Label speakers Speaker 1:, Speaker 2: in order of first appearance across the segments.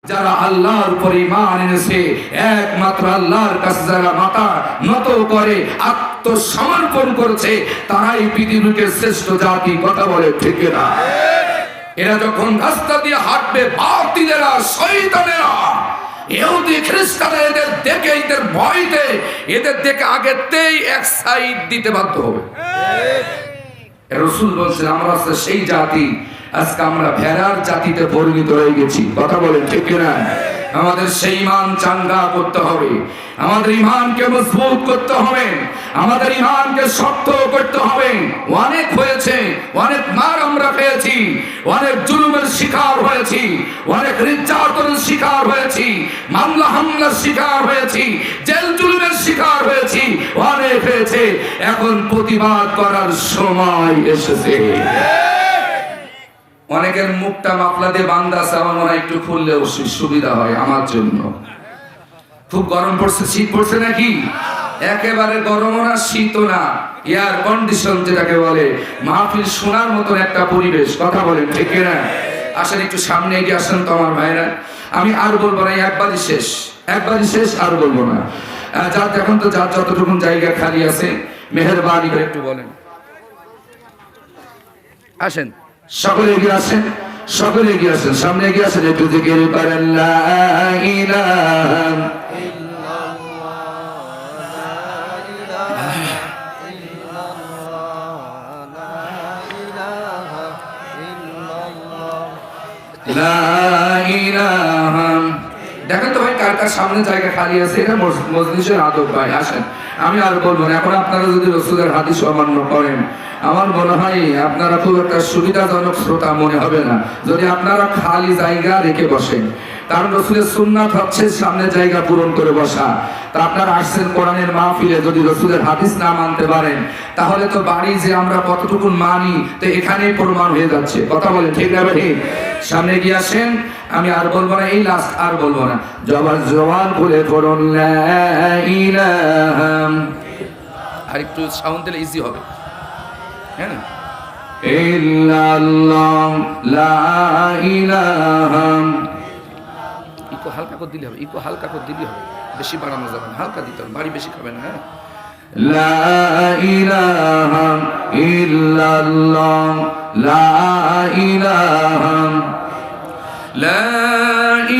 Speaker 1: যারা আল্লাহর উপর ঈমান এনেছে, একমাত্র আল্লাহর কাছে যারা মাথা নত করে আত্মসমর্পণ করেছে, তারাই পৃথিবীকে শ্রেষ্ঠ জাতি। কথা বলে ঠিক না? এরা যখন রাস্তা দিয়ে হাঁটবে, বাতিলেরা, শয়তানেরা, ইহুদি খ্রিস্টানরা এদের দেখে, এদের ভয়তে, এদের দেখে আগেতেই এক সাইড দিতে বাধ্য হবে। রাসূল বলছেন আমরা সেই জাতি, আজকে আমরা ভেড়ার জাতিতে পরিণত হয়ে গেছি। কথা বলেন ঠিক কিনা? আমাদের সেই ঈমান চাঙ্গা করতে হবে, আমাদের ঈমানকে মজবুত করতে হবে, আমাদের ঈমানকে শক্ত করতে হবে। অনেক হয়েছে, অনেক মার আমরা পেয়েছি, অনেক জুলুমের শিকার হয়েছি, অনেক নির্যাতনের শিকার হয়েছি, মামলা হামলার শিকার হয়েছি, জেল জুলুমের শিকার হয়েছি, অনেক হয়েছে। এখন প্রতিবাদ করার সময় এসেছে। অনেকের মুখটা মাফলা দিয়ে বান্ধা আছে, আমার মনে হয় একটু খুললে সুবিধা হয় আমার জন্য। খুব গরম পড়ছে, শীত পড়ছে নাকি? একেবারে গরমও না, শীতও না, এয়ার কন্ডিশন যেটাকে বলে। মাহফিল শোনার মতন একটা পরিবেশ। কথা বলেন ঠিক না? আসেন একটু সামনে এগিয়ে আসেন তো আমার ভাইরা। আমি আর বলবো না, একবারই শেষ, একবারই শেষ, আর বলবো না। যার এখন তো যার যতটুকু জায়গা খালি আছে, মেহেরবানি করে একটু বলেন। আসেন সকলে এগিয়ে আসেন, সকলে এগিয়ে আসেন, সামনে এগিয়ে আসেন। একটু জিকির করেন লা ইলাহা দেখেন তো ভাই কার কার সামনে জায়গা খালি আছে। এটা মজলিসের আদব ভাই। আসেন, আমি আর বলবো না। এখন আপনারা যদি রাসূলের হাদিস অমান্য করেন, আমার মনে হয় আপনারা খুব একটা সুবিধাজনক শ্রোতা মনে হবে না যদি আপনারা খালি জায়গা রেখে বসেন। কারণ রাসূলের সুন্নাত হচ্ছে সামনে জায়গা পূরণ করে বসা। তা আপনারা আসছেন কোরআনের মাহফিলে, যদি রাসূলের হাদিস না মানতে পারেন, তাহলে তো বাড়ি যে আমরা কতটুকু মানি তো এখানেই প্রমাণ হয়ে যাচ্ছে। কথা বলেন ঠিক না ভাই? সামনে গিয়ে আসেন, আমি আর বলবো না, এই লাস্ট, আর বলবো না। জবান খুলে পড়ুন লা ইলাহা, আর একটু সাউন্ড দিলে ইজি হবে। হ্যাঁ, ইল্লাল্লাহ লা ইলাহা, ইকো হালকা করে দিলে হবে, ইকো হালকা করে দিলে হবে, বেশি বাড়ানো যাবে না, হালকা দিতে হবে, বাড়ি বেশি খাবে না। হ্যাঁ, লা ইলাহা ইল্লাল্লাহ লা ইলাহা লা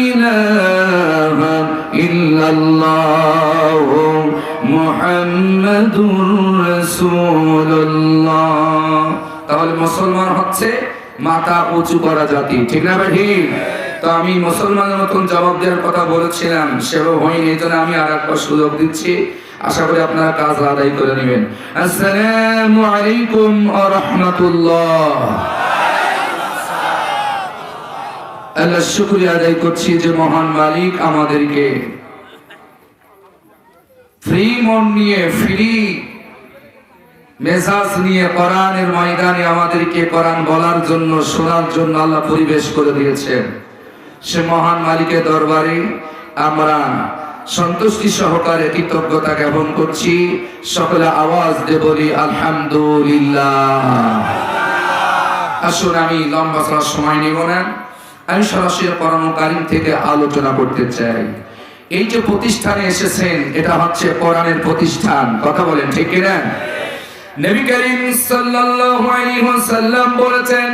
Speaker 1: ইলাহা ইল্লাল্লাহ মুহাম্মাদুর রাসূলুল্লাহ। তাহলে মুসলমান হচ্ছে মাথা উঁচু করা জাতি। ঠিক না ভাই? তো আমি মুসলমানের মতন জবাব দেওয়ার কথা বলেছিলাম, সেও হয়নি। এই জন্য আমি আর একটা সুযোগ দিচ্ছি, আশা করি আপনারা কাজ আদায় করে নেবেন। আসসালামু আলাইকুম ওয়া রাহমাতুল্লাহ। আল্লাহ শুকরিয়া আদায় করছি যে মহান মালিক আমাদেরকে ফ্রি মন নিয়ে, ফ্রি মেজাজ নিয়ে কোরআনের ময়দানে আমাদেরকে কোরআন বলার জন্য, শোনার জন্য আল্লাহ পরিবেশ করে দিয়েছেন। সে মহান মালিকের দরবারে আমরা সন্তুষ্টি সহকারে কৃতজ্ঞতা জ্ঞাপন করছি। সকলে আওয়াজ দিয়ে বলি আলহামদুলিল্লাহ। আসুন, আমি লম্বা চড়ার সময় নেব না, আমি সরাসরি কোরআন কারীম থেকে আলোচনা করতে চাই। এই যে প্রতিষ্ঠানে এসেছেন, এটা হচ্ছে কোরআনের প্রতিষ্ঠান। কথা বলেন ঠিক কিনা? নবী করিম সাল্লাল্লাহু আলাইহি ওয়াসাল্লাম বলেছেন,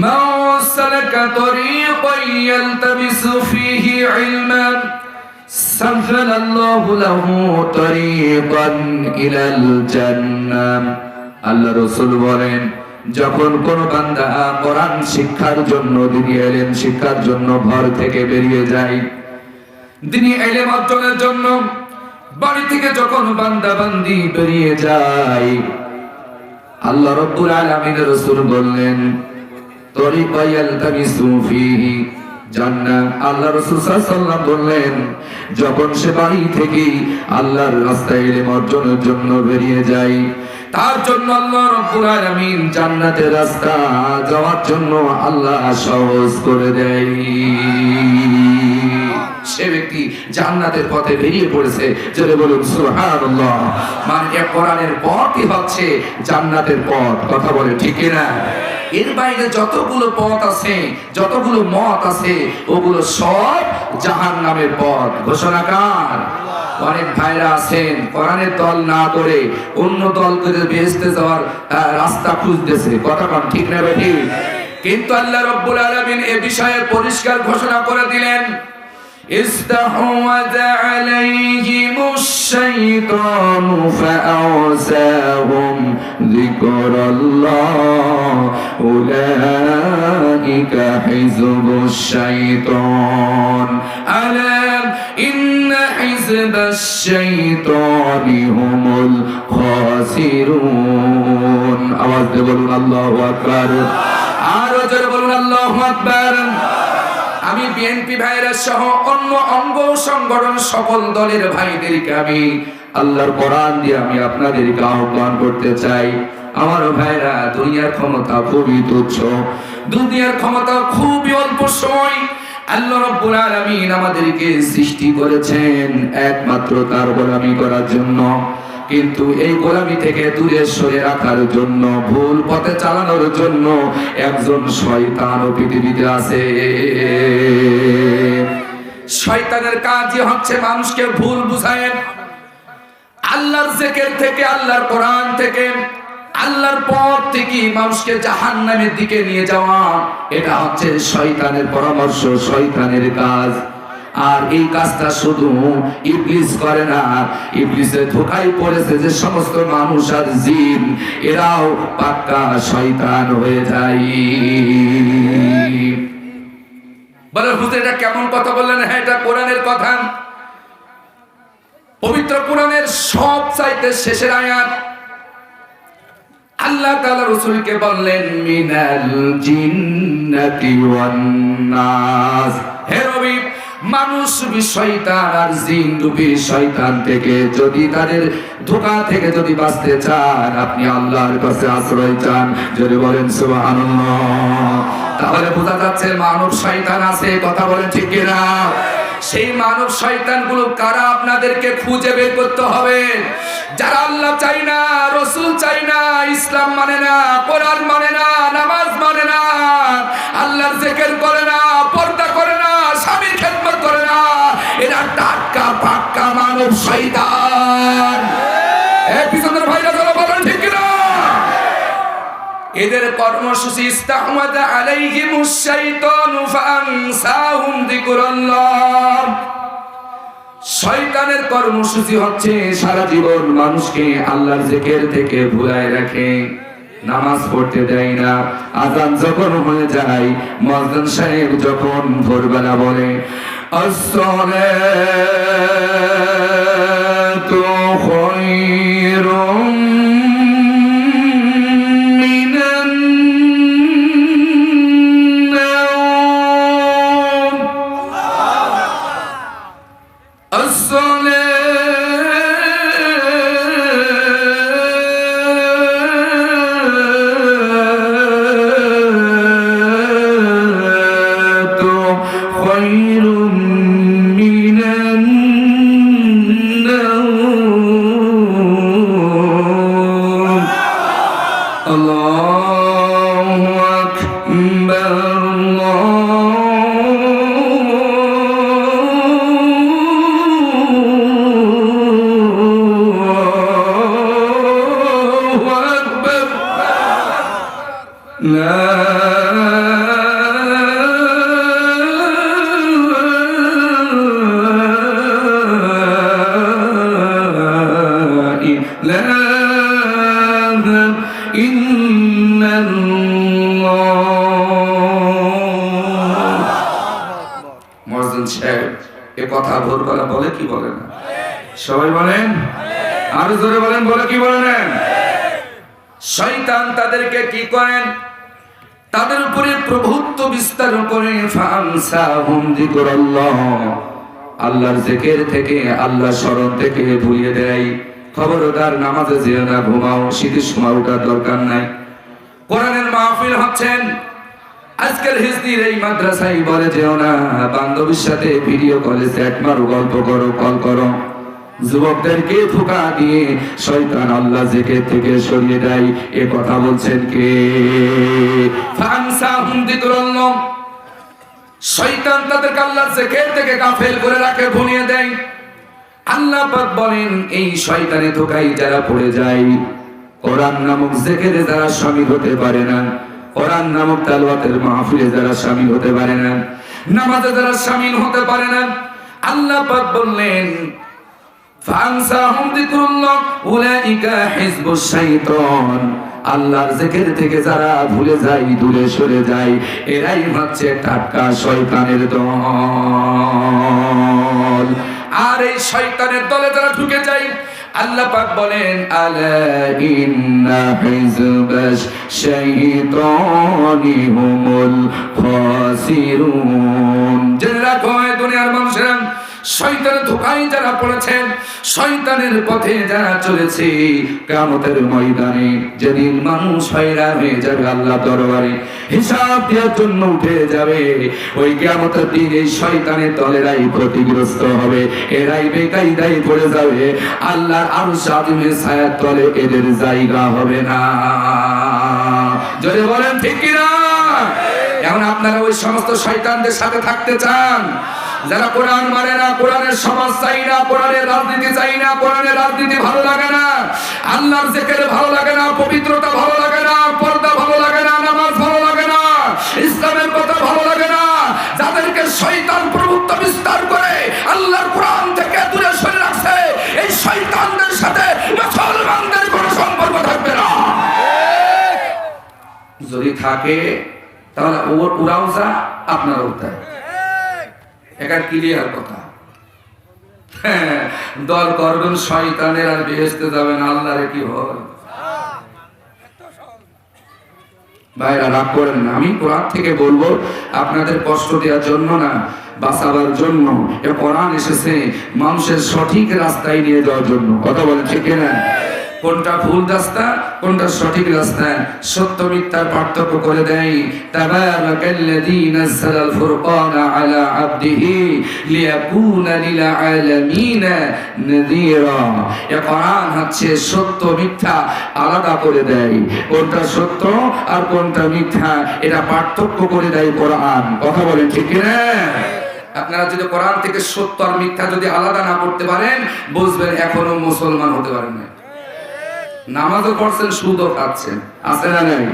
Speaker 1: মান সালাকা তরিকান ইয়ালতামিসু ফীহি ইলমান সাহহালাল্লাহু লাহু তরিকান ইলাল জান্নাহ। আল্লাহ রাসূল বলেন, যখন কোন বান্দা কোরআন শিক্ষার জন্য, দ্বীনি ইলম শিক্ষার জন্য ঘর থেকে বেরিয়ে যায়, দ্বীনি ইলম অর্জনের জন্য বাড়ি থেকে যখন বান্দা বান্দি বেরিয়ে যায়, আল্লাহ রাব্বুল আলামিন রাসূল বললেন তরিকা ইয়ালতামিসু ফীহি জান্নাহ। আল্লাহ রাসূল সাল্লাল্লাহু আলাইহি ওয়াসাল্লাম বললেন, যখন সে বাড়ি থেকে আল্লাহর রাস্তায় ইলম অর্জনের জন্য বেরিয়ে যায়, তার জন্য আল্লাহ রাব্বুল আলামিন জান্নাতের রাস্তা যাওয়ার জন্য আল্লাহ সহজ করে দেয়। সে ব্যক্তি জান্নাতের পথে বেরিয়ে পড়েছে। জোরে বলুন সুবহানাল্লাহ। মানে এই কোরআনের পথই হচ্ছে জান্নাতের পথ। কথা বলে ঠিক কিনা? এর বাইরে যতগুলো পথ আছে, যতগুলো মত আছে, ওগুলো সব জাহান্নামের পথ। ঘোষণা কার? অনেক ভাইরা আছেন কোরআনের দল না করে অন্য দল করে বেহেশতে যাওয়ার রাস্তা খুঁজতেছে। কথা কম ঠিক না বেঠিক? কিন্তু আল্লাহ রাব্বুল আলামিন এ বিষয়ে পরিষ্কার ঘোষণা করে দিলেন, ইস্তাহওয়াযা আলাইহিমুশ শাইতানু ফাআওসাহুম যিকরাল্লাহ উলাইকা হিজবুশ শাইতান আলা ইন্না হিজবাশ শাইতানি হুমুল খাসিরুন। আওয়াজ দিয়ে বলুন আল্লাহু আকবার। আরো জোরে বলুন আল্লাহু আকবার। আমি বিএনপি ভাইরা সহ অন্য অঙ্গ সংগঠন সকল দলের ভাইদেরকে আমি আল্লাহর কোরআন দিয়ে আমি আপনাদেরকে আহ্বান করতে চাই, আমার ভাইরা, দুনিয়ার ক্ষমতা খুবই তুচ্ছ, দুনিয়ার ক্ষমতা খুবই অল্প সময়। আল্লাহ রাব্বুল আলামিন আমাদেরকে সৃষ্টি করেছেন একমাত্র তার গোলামি করার জন্য, কিন্তু এই গোলামি থেকে দূরে সরে রাখার জন্য, ভুল পথে চালানোর জন্য একজন শয়তান পৃথিবীতে আছে। শয়তানের কাজই হচ্ছে মানুষকে ভুল বুঝায়, আল্লাহর জিকির থেকে, আল্লাহর কোরআন থেকে, আল্লাহর পথ থেকে মানুষকে জাহান্নামের দিকে নিয়ে যাওয়া। এটা হচ্ছে শয়তানের পরামর্শ, শয়তানের কাজ। আর এই কাজটা শুধু ইবলিস করে না, ইবলিসের ধোঁকায় পড়েছে যে সমস্ত মানুষ আর জিন, এরাও পাক্কা শয়তান হয়ে যায়। বলে হুজুর এটা কেমন কথা বললেন? হ্যাঁ, এটা কোরআনের কথা। পবিত্র কোরআনের সব চাইতে শেষের আয়াত আল্লাহ তাআলা রাসূলকে বললেন, মিনাল জিন্নাতি ওয়ান নাস। হে নবী, মানুষ রূপী শয়তান আর জিন রূপী শয়তান থেকে যদি, তাদের ধোঁকা থেকে যদি বাঁচতে চান, আপনি আল্লাহর কাছে আশ্রয় চান। যদি বলেন সুবহানাল্লাহ। তাহলে বোঝা যাচ্ছে মানব শয়তান আছে। কথা বলেন ঠিক কিনা? সেই মানব শয়তানগুলো কারা আপনাদেরকে খুঁজে বের করতে হবে। যারা আল্লাহ চাই না, রাসূল চাই না, ইসলাম মানে না, কোরআন মানে না, নামাজ মানে না, আল্লাহর জিকির করে না, পর্দা করে না, স্বামীর খেদমত করে না, এরা টাটকা পাক্কা মানব শয়তান। এই পিছনের ভাইরা যারা বলেন ঠিক কিনা? এদের কর্মসূচি ইস্তাহওয়াযা আলাইহিমুশ শাইতানু ফাআনসাহুম যিকরাল্লাহ। শয়তানের কর্মসূচি হচ্ছে সারা জীবন মানুষকে আল্লাহর জিকির থেকে ভুলায় রাখে, নামাজ পড়তে দেয় না। আযান যখন হয়ে যায়, মুয়াজ্জিন সাহেব যখন ভোরবেলা বলে আসসালাতু খায়রুম মিনান নাওম, আসসালাতু খায়রুম মিনান নাওম। আল্লাহু আকবার, আল্লাহু আকবার, লা ইলাহা ইল্লাল্লাহ। মুয়াজ্জিন সাহেব এ কথা ভোরবেলা বলে কি বলে না? সবাই বলেন, আরো জোরে বলেন, বলে কি বলে না? শয়তান তাদেরকে কি করেন? তাদের উপরে প্রভুত্ব বিস্তার করে ফাআনসাহুম যিকরাল্লাহ, আল্লাহর জিকির থেকে, আল্লাহর স্মরণ থেকে ভুলিয়ে দেয়। খবরদার নামাজে যেও না, ঘুমাও, শীতের সময় ওঠার দরকার নাই। কোরআনের মাহফিল হচ্ছেন, আজকের হিজনির এই মাদ্রাসায় বলে যেও না, বান্ধবীর সাথে ভিডিও কলে চ্যাট মারো, গল্প করো, কল করো। যুবকদেরকে ধোঁকা দিয়ে শয়তান আল্লাহ জিকির থেকে সরিয়ে দেয়। এ কথা বলছেন কে? ফানসাহুম যিকরাল্লাহ, শয়তান তাদেরকে আল্লাহর জিকির থেকে গাফেল করে রাখে, ভুলিয়ে দেয়। আল্লাহ পাক বলেন এই শয়তানে ধোঁকায় যারা পড়ে যায়, কোরআন নামক জিকিরে যারা শামিল হতে পারে না, কোরআন নামক তেলাওয়াতের মাহফিলে যারা শামিল হতে পারে না, নামাজে যারা শামিল হতে পারে না, আল্লাহ পাক বললেন ফানসাহুম যিকরুল্লাহ উলাইকা হিজবুশ শাইতান, আল্লাহর জিকির থেকে যারা ভুলে যায়, দূরে সরে যায়, এরাই হচ্ছে টাটকা শয়তানের দল। আর এই শয়তানের দলে যারা ঢুকে যায়, আল্লাহ পাক বলেন আলা ইন্না হিজবাশ শাইতানি হুমুল খাসিরুন। জেনে রাখো দুনিয়ার মানুষেরা, শয়তানের ধোঁকায় যারা পড়েছেন, শয়তানের পথে যারা চলেছে, কিয়ামতের ময়দানে যেদিন মানুষ হয়রান হয়ে যাবে আল্লাহর দরবারে হিসাব দেওয়ার জন্য উঠে যাবে, ওই কিয়ামতের দিন এই শয়তানের দলেরাই ক্ষতিগ্রস্ত হবে, এরাই বেকায়দায় পড়ে যাবে, আল্লাহর আরশ আযিমের ছায়ার তলে এদের জায়গা হবে না। জোরে বলেন ঠিক কি না? এখন আপনারা ওই সমস্ত শয়তানদের সাথে থাকতে চান যারা কোরআন মানে না, কোরআনের সমাজ চাই না, কোরআনের রাজনীতি চাই না, কোরআনের রাজনীতি ভালো লাগে না, আল্লাহর জিকির ভালো লাগে না, পবিত্রতা ভালো লাগে না, পর্দা ভালো লাগে না, নামাজ ভালো লাগে না, ইসলামের কথা ভালো লাগে না, যাদেরকে শয়তান প্রভুত্ব বিস্তার করে আল্লাহর কোরআন থেকে দূরে সরে রাখছে, এই শয়তানদের সাথে মুসলমানদের কোনো সম্পর্ক থাকবে না। যদি থাকে তাহলে ওরাও যা, আপনারাও তাই, এটা ক্লিয়ার কথা। দল করবেন শয়তানের আর বেহেশতে যাবেন আল্লাহর কি হয়? ভাইরা রাগ করেন না, আমি কোরআন থেকে বলবো আপনাদের কষ্ট দেওয়ার জন্য না, বাঁচাবার জন্য। এ কোরআন এসেছে মানুষের সঠিক রাস্তায় নিয়ে যাওয়ার জন্য। কথা বলেন ঠিক না? কোনটা ভুল রাস্তা, কোনটা সঠিক রাস্তা, সত্য মিথ্যার পার্থক্য করে দেয়। তাবারাকাল্লাযী নাযালাল ফুরকানা আলা আবদিহি লিয়াকুনা লিল আলামিনা নাযীরা। এই কোরআন হচ্ছে সত্য মিথ্যা আলাদা করে দেয়, কোনটা সত্য আর কোনটা মিথ্যা এটা পার্থক্য করে দেয় কোরআন। কথা বলেন ঠিক কি না? আপনারা যদি কোরআন থেকে সত্য আর মিথ্যা যদি আলাদা না করতে পারেন, বুঝবেন এখনো মুসলমান হতে পারেন না। নামাজও পড়ছেন, সুদও খাচ্ছেন, আছে না নাই?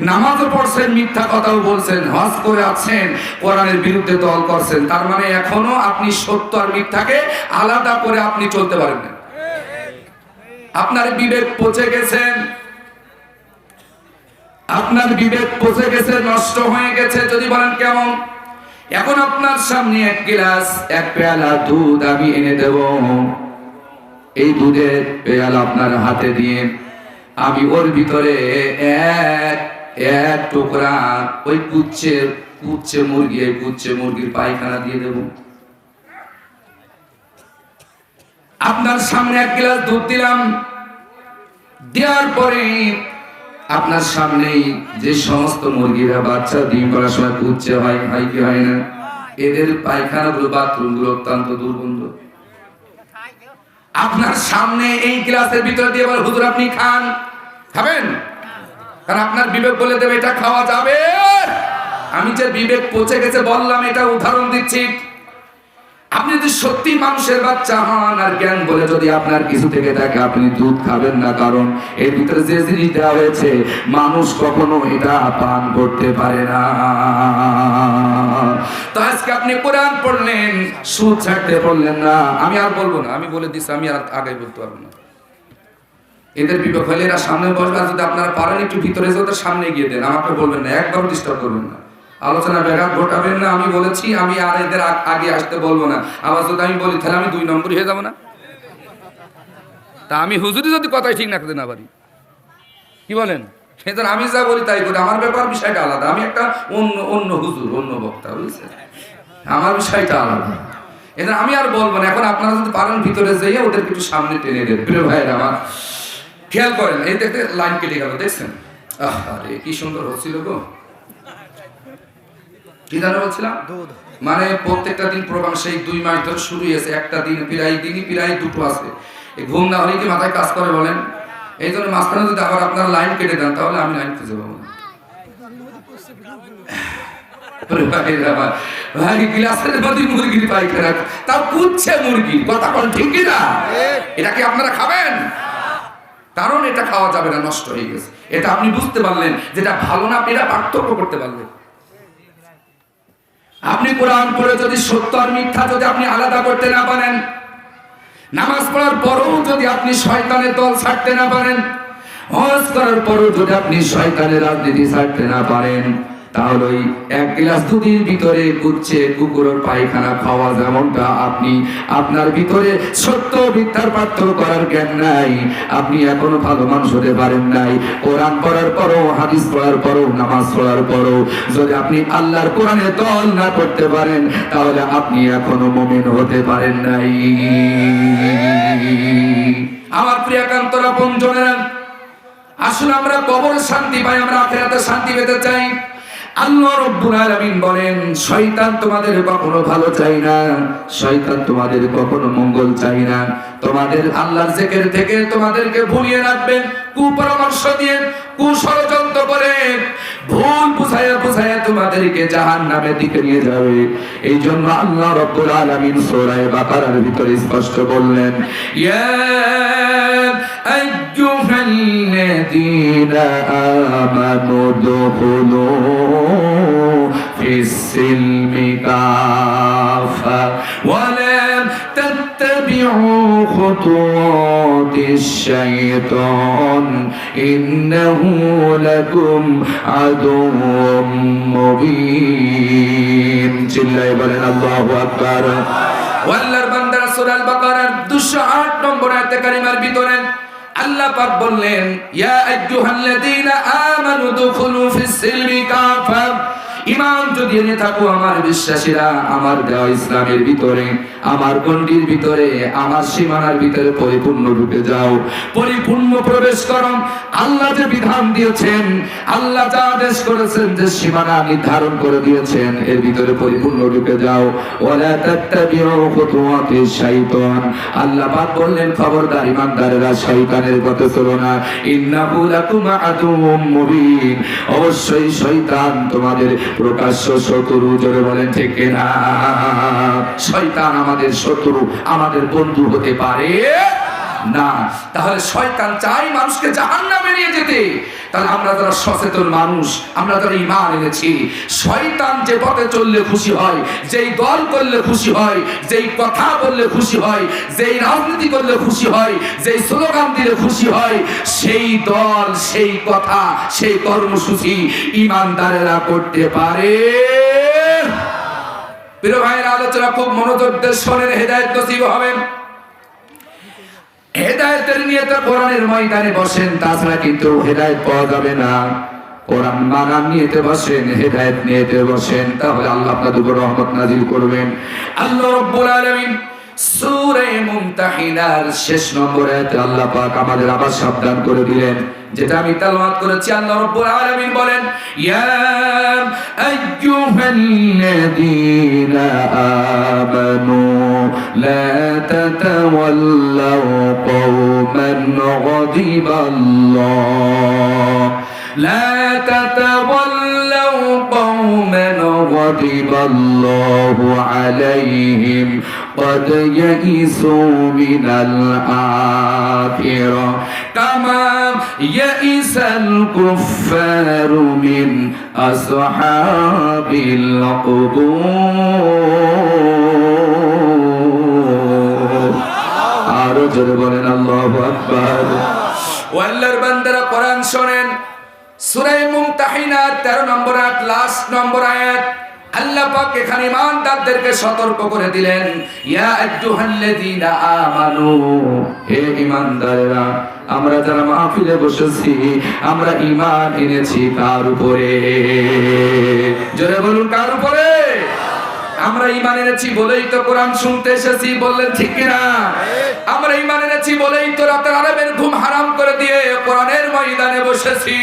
Speaker 1: নামাজও পড়ছেন, মিথ্যা কথাও বলছেন, হজ করে আছেন, কোরআনের বিরুদ্ধে দল করছেন, তার মানে এখনো আপনি সত্য আর মিথ্যাকে আলাদা করে আপনি চলতে পারেন না। আপনার বিবেক পচে গেছেন, আপনার বিবেক পচে গেছে, নষ্ট হয়ে গেছে। যদি বলেন কেমন? এখন আপনার সামনে এক গ্লাস, এক পেয়ালা দুধ আমি এনে দেব, এই দুধের পেয়ালা আপনার হাতে দিয়ে আমি ওর ভিতরে এক টুকরা ওই কুচ্ছে মুরগির পায়খানা দিয়ে দেব। আপনার সামনে এক গ্লাস দুধ দিলাম, দেওয়ার পরে আপনার সামনেই যে সমস্ত মুরগিরা বাচ্চা ডিম করার সময় কুচ্ছে হয় কি হয় না, এদের পায়খানাগুলো, বাথরুমগুলো অত্যন্ত দুর্গন্ধ। আপনার সামনে এই গ্লাসের ভিতরে দিয়ে বলে হুজুর আপনি খাবেন, কারণ আপনার বিবেক বলে দেবে এটা খাওয়া যাবে। আমি যে বিবেক পচে গেছে বললাম, এটা উদাহরণ দিচ্ছি। আপনি যদি সত্যি মানুষের বাচ্চা হন আর জ্ঞান বলে যদি আপনার কিছু থেকে থাকে, আপনি দুধ খাবেন না, কারণ এর ভিতরে যে জিনিস দেওয়া হয়েছে মানুষ কখনো এটা পান করতে পারে না। তো আজকে আপনি কোরআন পড়লেন, সুদ ছাড়তে বললেন না, আমি আর বলবো না, আমি বলে দিচ্ছি, আমি আর আগে বলতে পারবো না। এদের বিবেক হলে এরা সামনে বসবে, যদি আপনারা পারেন একটু ভিতরে যে ওদের সামনে গিয়ে দেন, আমাকে বলবেন না, একদম ডিস্টার্ব করবেন না, আলোচনা ব্যাঘাত ঘটাবেন না। আমি বলেছি আমি আর এদের আগে আসতে বলবো না। আবার যদি আমি বলি তাহলে আমি 2 নম্বরই হয়ে যাবো না? তা আমি হুজুরি যদি কথাই ঠিক না করতে না পারি, কি বলেন? সেজন্য আমি যা বলি তাই করি, আমার ব্যাপার বিষয়টা আলাদা। আমি একটা অন্য হুজুর, অন্য বক্তা, বুঝছেন? আমার বিষয়টা আলাদা। এদের আমি আর বলবো না। এখন আপনারা যদি পারেন ভিতরে যেয়ে ওদেরকে একটু সামনে টেনে দেন। প্রিয় ভাইয়েরা আমার, খেয়াল করেন, এই দেখতে লাইন কেটে গেল, দেখছেন? আরে কি সুন্দর হচ্ছিল গো।
Speaker 2: কি জানো বলছিলাম, মানে প্রত্যেকটা দিন প্রোগ্রাম সেই 2 মাস ধরে শুরু হয়েছে, একটা দিন প্রায় দিনই প্রায় দুটো আছে। এই ঘুম না হলে কি মাথায় কাজ করে বলেন? এই জন্য মাঝখানে যদি আবার আপনারা লাইন কেটে দেন তাহলে আমি লাইন খুঁজে পাবো না। ভাই গ্লাসের মধ্যে মুরগির পায়খানা, তাও পুচ্ছে মুরগি, কথা কোন ঠিক না? এটা কি আপনারা খাবেন? কারণ এটা খাওয়া যাবে না, নষ্ট হয়ে গেছে। এটা আপনি বুঝতে পারলেন, যেটা ভালো না আপনি এটা পার্থক্য করতে পারলেন। আপনি কোরআন পড়ে যদি সত্য আর মিথ্যা যদি আপনি আলাদা করতে না পারেন, নামাজ পড়ার পরেও যদি আপনি শয়তানের দল ছাড়তে না পারেন, হজ করার পরেও যদি আপনি শয়তানের রাজনীতি ছাড়তে না পারেন, তাহলে ওই 1 গ্লাস দুধের ভিতরে কুচ্ছে কুকুরের পায়খানা খাওয়া যেমনটা, আপনি আপনার ভিতরে সত্য মিথ্যার পার্থক্য করার জ্ঞান নাই, আপনি এখনো ভালো মানুষ হতে পারেন নাই। কোরআন পড়ার পরও, হাদিস পড়ার পরও, নামাজ পড়ার পরও যদি আপনি আল্লাহর কোরআনে দল না করতে পারেন, তাহলে আপনি এখনো মুমিন হতে পারেন নাই। আমার প্রিয়কান্তরা বন্ধুরা, আসলে আমরা কবরে শান্তি পাই, আমরা আখিরাতে শান্তি পেতে চাই। আল্লাহ রাব্বুল আলামিন বলেন, শয়তান তোমাদের কখনো ভালো চায় না, শয়তান তোমাদের কখনো মঙ্গল চায় না। তোমাদের আল্লাহর জিকির থেকে তোমাদেরকে ভুলিয়ে রাখবেন, কুপরামর্শ দিয়ে, কুষড়যন্ত্র করে, ভুল বুঝায়া বুঝায়া তোমাদেরকে জাহান্নামের দিকে নিয়ে যাবে। এই জন্য আল্লাহ রাব্বুল আলামিন সূরা বাকারার ভিতরে স্পষ্ট বললেন, ইয়া আইয়ুহাল্লাযীনা আমানু দুখুলু ফিস-সিলমি কাফা ওয়া লা তাত্তাবিউ খুতুওয়াতিশ শাইতান ইন্নাহু লাকুম আদুউম মুবিন। চিল্লায়ে বলেন আল্লাহু আকবার। আল্লাহর বান্দা সূরা আল বাকারার 208 নম্বর আয়াতে কারিমার ভিতরে আল্লাহ পাক বললেন, ইয়া আইয়ুহাল্লাযীনা আমানু দুখুলু ফিস-সিলমি কাফা, ঈমান যদি এনে থাকো আমার বিশ্বাসীরা, আমার দেওয়া ইসলামের ভিতরে, আমার গণ্ডির ভিতরে, আমার সীমানার ভিতরে পরিপূর্ণ ঢুকে যাও, পরিপূর্ণ প্রবেশ করো। আল্লাহ যে বিধান দিয়েছেন, আল্লাহ যা আদেশ করেছেন, যে সীমানা নির্ধারণ করে দিয়েছেন, এর ভিতরে পরিপূর্ণ ঢুকে যাও। ওয়ালা তাত্তাবিউ খুতুওয়াতিশ শাইতান, আল্লাহ পাক বললেন, খবরদার ঈমানদারেরা শয়তানের পথে চলো না। ইন্নাহু লাকুম আদুউম মুবিন, অবশ্যই শয়তান তোমাদের প্রকাশ্য শত্রু। জোরে বলেন ঠিক না? শয়তান আমাদের শত্রু, আমাদের বন্ধু হতে পারে না। তাহলে শয়তান চাই মানুষকে জাহান্নামে নিয়ে যেতে। তাহলে আমরা যারা সচেতন মানুষ, আমরা যারা ঈমান এনেছি, শয়তান যে পথে চললে খুশি হয়, যেই দল করলে খুশি হয়, যেই কথা বললে খুশি হয়, যেই রাজনীতি করলে খুশি হয়, যেই স্লোগান দিলে খুশি হয়, সেই দল, সেই কথা, সেই কর্মসূচি ঈমানদারেরা করতে পারে। প্রিয় ভাইয়ের আলোচনা খুব মনোযোগ দিয়ে শোনেন, হেদায়েত নসিব হবে। হেদায়েতের নিয়তে কোরআনের ময়দানে বসেন, তাছাড়া কিন্তু হেদায়েত পাওয়া যাবে না। কোরআন মানার নিয়তে বসেন, হেদায়েত নিয়তে বসেন, তাহলে আল্লাহ আপনাদের উপর রহমত নাযিল করবেন। আল্লাহ রাব্বুল আলামিন সূরা মুমতাহিনার শেষ নম্বর আয়াতে আল্লাহ পাক আমাদের আবার সাবধান করে দিলেন, যেটা আমি তেলাওয়াত করেছি। আল্লাহ রাব্বুল আলামিন বলেন, ইয়া আইয়ুহাল্লাযীনা আমানু লা তাতাওয়াল্লাউ কওমান গাদিবাল্লাহ, লা তাতাওয়াল্লাউ কওমান গাদিবাল্লাহু আলাইহিম قد يئسوا من الآخرة كما يئس الكفار من أصحاب القبور। আরো জোরে বলেন আল্লাহু আকবার। আল্লাহর বান্দারা কোরআন শোনেন, সূরা মুমতাহিনা 13 নম্বর আয়াত, লাস্ট নম্বর আয়াত। আল্লাহ পাক এখানে ঈমানদারদেরকে সতর্ক করে দিলেন, ইয়া আইয়ুহাল্লাযীনা আমানু, হে ঈমানদারেরা, আমরা যারা মাহফিলে বসেছি, আমরা ঈমান এনেছি কার উপরে? জোরে বলুন, কার উপরে? আমরা ঈমান এনেছি বলেই তো কোরআন শুনতে এসেছি, বললেন ঠিক কিনা? আমরা ঈমান এনেছি বলেই তো রাতের আরামের ঘুম হারাম করে দিয়ে কোরআনের ময়দানে বসেছি।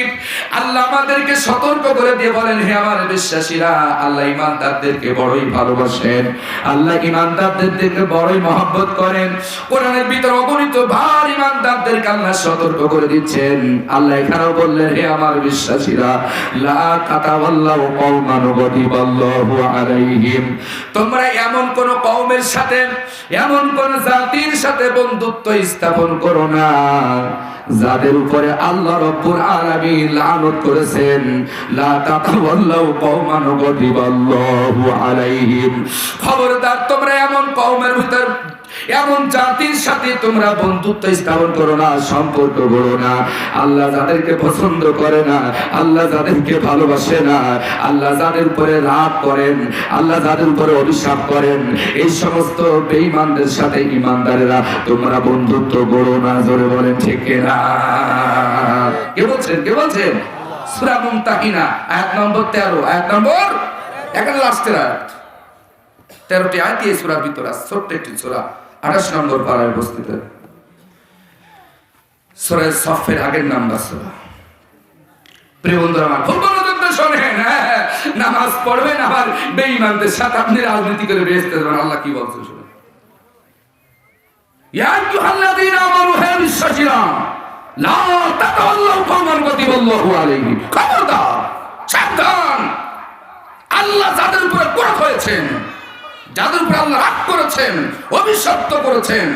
Speaker 2: আল্লাহ আমাদেরকে সতর্ক করে দিয়ে বলেন, হে আমার বিশ্বাসীরা, আল্লাহ ঈমানদারদেরকে বড়ই ভালোবাসেন, আল্লাহ ঈমানদারদেরকে বড়ই মহব্বত করেন। কোরআনের ভিতর অগণিত বার ঈমানদারদেরকে আল্লাহ সতর্ক করে দিচ্ছেন। আল্লাহ এখানেও বললেন, হে আমার বিশ্বাসীরা, লা তাতাওয়াল্লাউ কওমান গাদিবাল্লাহু আলাইহিম, তোমরা এমন কোন কওমের সাথে, এমন কোন জাতির সাথে বন্ধুত্ব স্থাপন করো না যাদের উপরে আল্লাহ রাব্বুল আলামিন লানত করেছেন। লা তাতাওয়াল্লাউ কওমান গাদিবাল্লাহু আলাইহিম, খবরদার তোমরা এমন কওমের ভিতর, এমন জাতির সাথে তোমরা বন্ধুত্ব স্থাপন করো না, সম্পর্ক গড়ো না। আল্লাহ যাদেরকে পছন্দ করে না, আল্লাহ যাদেরকে ভালোবাসে না, আল্লাহ যাদের উপরে রাগ করেন, আল্লাহ যাদের উপরে অভিশাপ করেন, এই সমস্ত বেঈমানদের সাথে ঈমানদারেরা তোমরা বন্ধুত্ব গড়ো না। জোরে বলেন ঠিক কিনা? কে বলছেন? কে বলছেন? সূরা মুমতাহিনা আয়াত নম্বর 13, আয়াত নম্বর এখানে লাস্টের আয়াত। 13টি আয়াত এই সূরার ভিতরে আছে, ছোট্ট একটি সূরা, 28 নম্বর পারায় অবস্থিত। সূরা সফের আগের নাম্বার সূরা। প্রিয় বন্ধুরা আমার, খুব মনোযোগ দিয়ে শোনেন। নামাজ পড়বেন আবার বেঈমানদের সাথে আপনি রাজনীতি করে বেহেশতে যাবেন। আল্লাহ কি বলছে শুনুন, ইয়া আইয়ুহাল্লাযীনা আমানু, হে বিশ্বাসীরা, লা তাতাওয়াল্লাউ কওমান গাদিবাল্লাহু আলাইহিম, খবরদার, সাবধান, আল্লাহ যাদের উপরে ক্রোধ হয়েছেন, যাদের উপর আল্লাহ রাগ করেছেন, অভিশপ্ত করেছেন,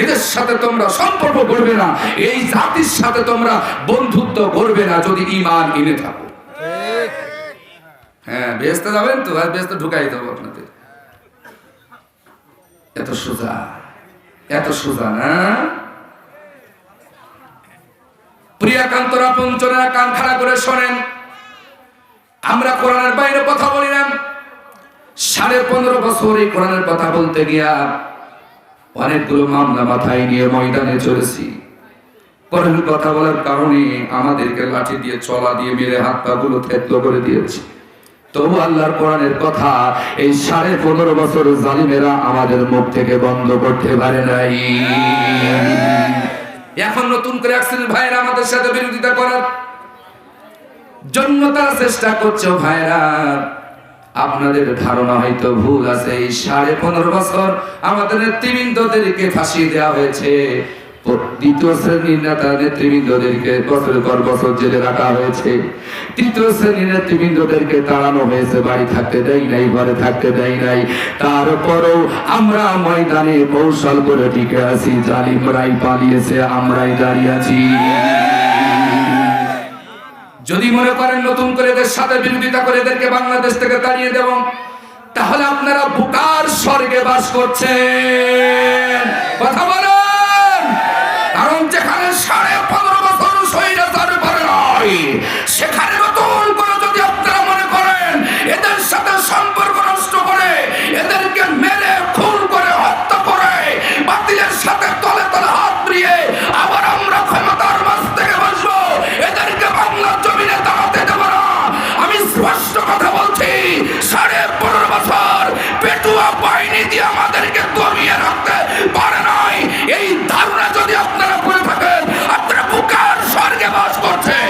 Speaker 2: এদের সাথে তোমরা সম্পর্ক করবে না, এই জাতির সাথে তোমরা বন্ধুত্ব করবে না যদি ঈমান এনে থাকো। হ্যাঁ, বেহেশতে যাবেন তো, আর বেহেশতে ঢুকাই দেবো আপনাদের। এত সোজা, এত সোজা না? প্রিয়াকান্তরা পঞ্চনেরা কান খাড়া করে শোনেন, আমরা কোরআনের বাইরে কথা বলি না। 15.5 বছর এই কোরআনের কথা বলতে গিয়া অনেকগুলো মামলা মাথায় নিয়ে ময়দানে চলেছি। কোরআনের কথা বলার কারণে আমাদেরকে লাঠি দিয়ে, চলা দিয়ে মেরে হাত পা গুলো থেতলো করে দিয়েছে। তবু আল্লাহর কোরআনের কথা এই 15.5 বছর জালিমেরা আমাদের মুখ থেকে বন্ধ করতে পারে নাই। এখন নতুন করে আসছেন ভাইরা আমাদের সাথে বিরোধিতা করার জন্য, তারা চেষ্টা করছে। ভাইরা, আপনাদের ধারণা হয়তো ভুল আছে। এই 15.5 বছর আমাদের নেতৃবৃন্দদেরকে ফাঁসি দেওয়া হয়েছে, দ্বিতীয় শ্রেণীর নেতা নেতৃবৃন্দদেরকে বছরের পর বছর জেলে রাখা হয়েছে, তৃতীয় শ্রেণীর নেতৃবৃন্দদেরকে তাড়ানো হয়েছে, বাড়ি থাকতে দেয় নাই, ঘরে থাকতে দেয় নাই। তারপরেও আমরা ময়দানে কৌশল করে টিকে আছি। জালিমরাই পালিয়েছে, আমরাই দাঁড়িয়ে আছি। যদি মনে করেন নতুন করে এদের সাথে বিরোধিতা করে এদেরকে বাংলাদেশ থেকে তাড়িয়ে দেব, তাহলে আপনারা বুকার স্বর্গে বাস করছেন। কথা বলেন। কারণ যেখানে 15.5 বছর স্বৈরাচার করে নয়, সেখানে নতুন করে যদি আপনারা মনে করেন এদের সাথে সম্পর্ক নষ্ট করে, এদেরকে মেরে খুন করে, হত্যা করে, বাতিলের সাথে তলে তলে হাত দিয়ে আবার আমরা ক্ষমতার মাঝ থেকে বসবো, এদেরকে বাংলার জমিনে দাঁড়াতে দেব না। আমি স্পষ্ট কথা বলছি, 15.5 বছর পেটুয়া বাহিনী দিয়ে আমাদেরকে দমিয়ে রাখতে পারে নাই। এই ধারণা যদি আপনারা করে থাকেন, আপনারা বুকার স্বর্গে বাস করছেন।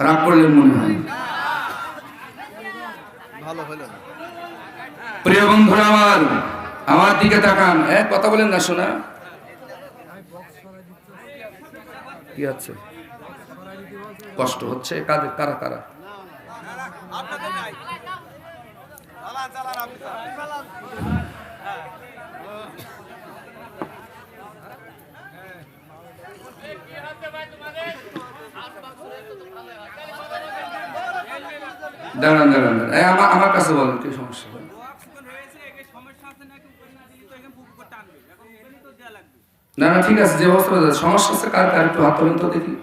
Speaker 2: রাগ করলেন মনে হয়। প্রিয় বন্ধুরা আমার, আমার দিকে তাকান। কথা বলেন না, শোনা কি আছে? কষ্ট হচ্ছে কাদের? কারা কারা? দাঁড়ান দাঁড়ান, আমার কাছে বলেন কি সমস্যা? না না, ঠিক আছে, যে অবস্থা সমস্যা আছে, কার কার একটু হাত তোলেন তো দেখি।